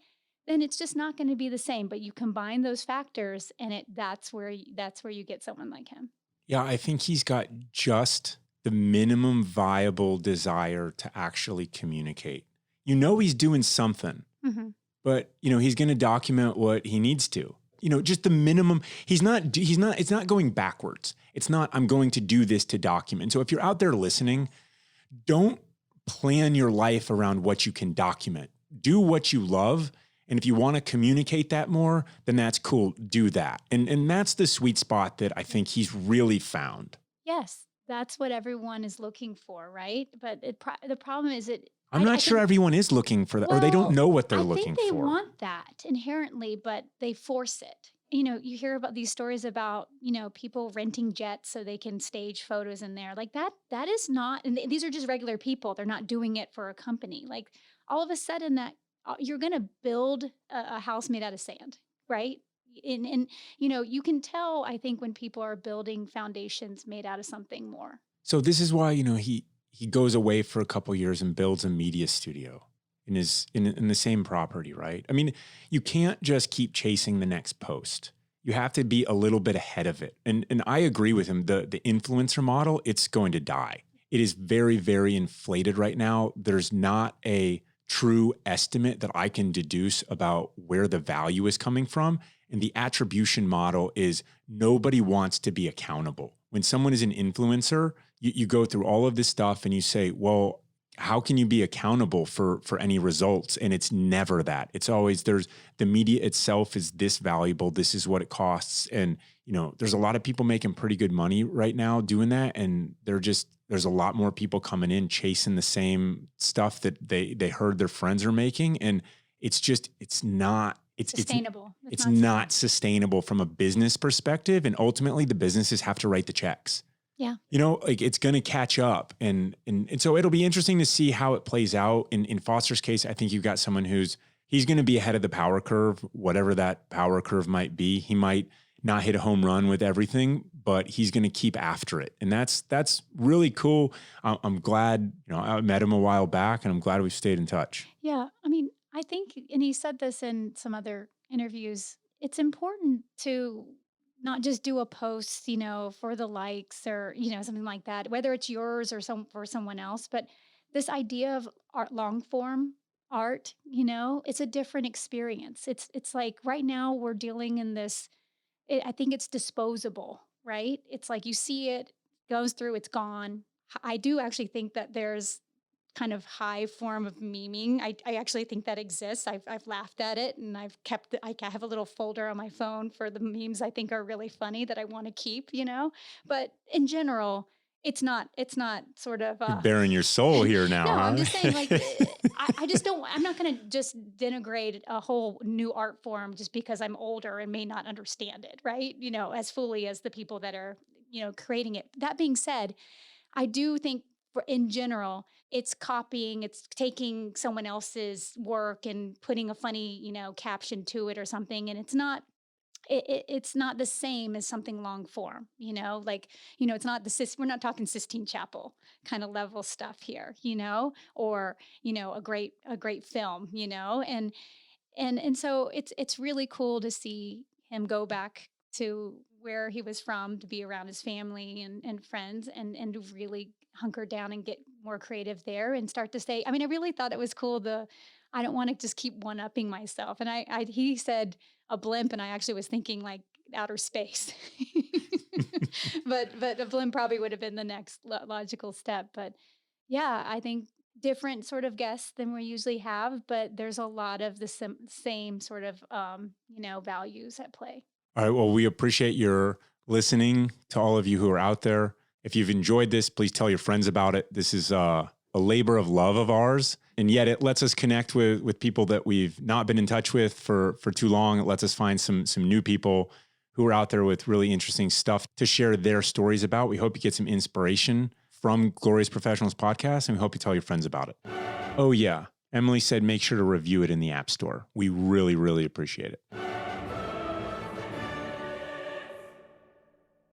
then it's just not going to be the same. But you combine those factors and that's where you get someone like him.
Yeah, I think he's got just the minimum viable desire to actually communicate. He's doing something,
Mm-hmm.
but he's going to document what he needs to. Just the minimum. It's not going backwards. It's not, I'm going to do this to document. So if you're out there listening, don't plan your life around what you can document. Do what you love. And if you want to communicate that more, then that's cool. Do that. And that's the sweet spot that I think he's really found.
Yes, that's what everyone is looking for, right? But the problem is
I'm not sure everyone is looking for that, or they don't know what they're looking
I think they
for.
want that inherently, but they force it. You hear about these stories about, people renting jets so they can stage photos in there. Like that is not, and these are just regular people. They're not doing it for a company. Like all of a sudden that you're going to build a house made out of sand, right? And you can tell, I think, when people are building foundations made out of something more.
So this is why, he goes away for a couple years and builds a media studio in the same property, right? I mean, you can't just keep chasing the next post. you have to be a little bit ahead of it. And I agree with him. The influencer model, it's going to die. It is very, very inflated right now. There's not a true estimate that I can deduce about where the value is coming from. And the attribution model is nobody wants to be accountable. When someone is an influencer, you go through all of this stuff and you say, well, how can you be accountable for any results? And it's never that. It's always the media itself is this valuable. This is what it costs. And, there's a lot of people making pretty good money right now doing that. And there's a lot more people coming in chasing the same stuff that they heard their friends are making. And it's not
sustainable.
It's not sustainable from a business perspective. And ultimately the businesses have to write the checks.
Yeah.
It's going to catch up. And so it'll be interesting to see how it plays out. In Foster's case, I think you've got someone he's going to be ahead of the power curve, whatever that power curve might be. He might not hit a home run with everything, but he's going to keep after it. And that's really cool. I'm glad, I met him a while back and I'm glad we've stayed in touch.
Yeah. I mean, I think, and he said this in some other interviews, it's important to not just do a post, for the likes or, something like that, whether it's yours or for someone else. But this idea of art, long form art, it's a different experience. It's like right now we're dealing in this, I think it's disposable, right? It's like you see it, goes through, it's gone. I do actually think that there's kind of high form of memeing. I actually think that exists. I've laughed at it, and I have a little folder on my phone for the memes I think are really funny that I want to keep, But in general, it's not sort of
You're bearing your soul here now.
No,
huh?
I'm just saying, like, I just don't. I'm not going to just denigrate a whole new art form just because I'm older and may not understand it, right? As fully as the people that are creating it. That being said, I do think in general, it's copying, it's taking someone else's work and putting a funny, caption to it or something. And it's not, it's not the same as something long form, it's not we're not talking Sistine Chapel kind of level stuff here, or, a great film, and so it's really cool to see him go back to where he was from, to be around his family and friends and really hunker down and get more creative there and start to say, I mean, I really thought it was cool. I don't want to just keep one-upping myself. And he said a blimp, and I actually was thinking like outer space, but a blimp probably would have been the next logical step. But yeah, I think different sort of guests than we usually have, but there's a lot of the same sort of, values at play.
All right. Well, we appreciate your listening to all of you who are out there. If you've enjoyed this, please tell your friends about it. This is a labor of love of ours. And yet it lets us connect with people that we've not been in touch with for too long. It lets us find some new people who are out there with really interesting stuff to share their stories about. We hope you get some inspiration from Glorious Professionals Podcast, and we hope you tell your friends about it. Oh yeah. Emily said, make sure to review it in the App Store. We really, really appreciate it.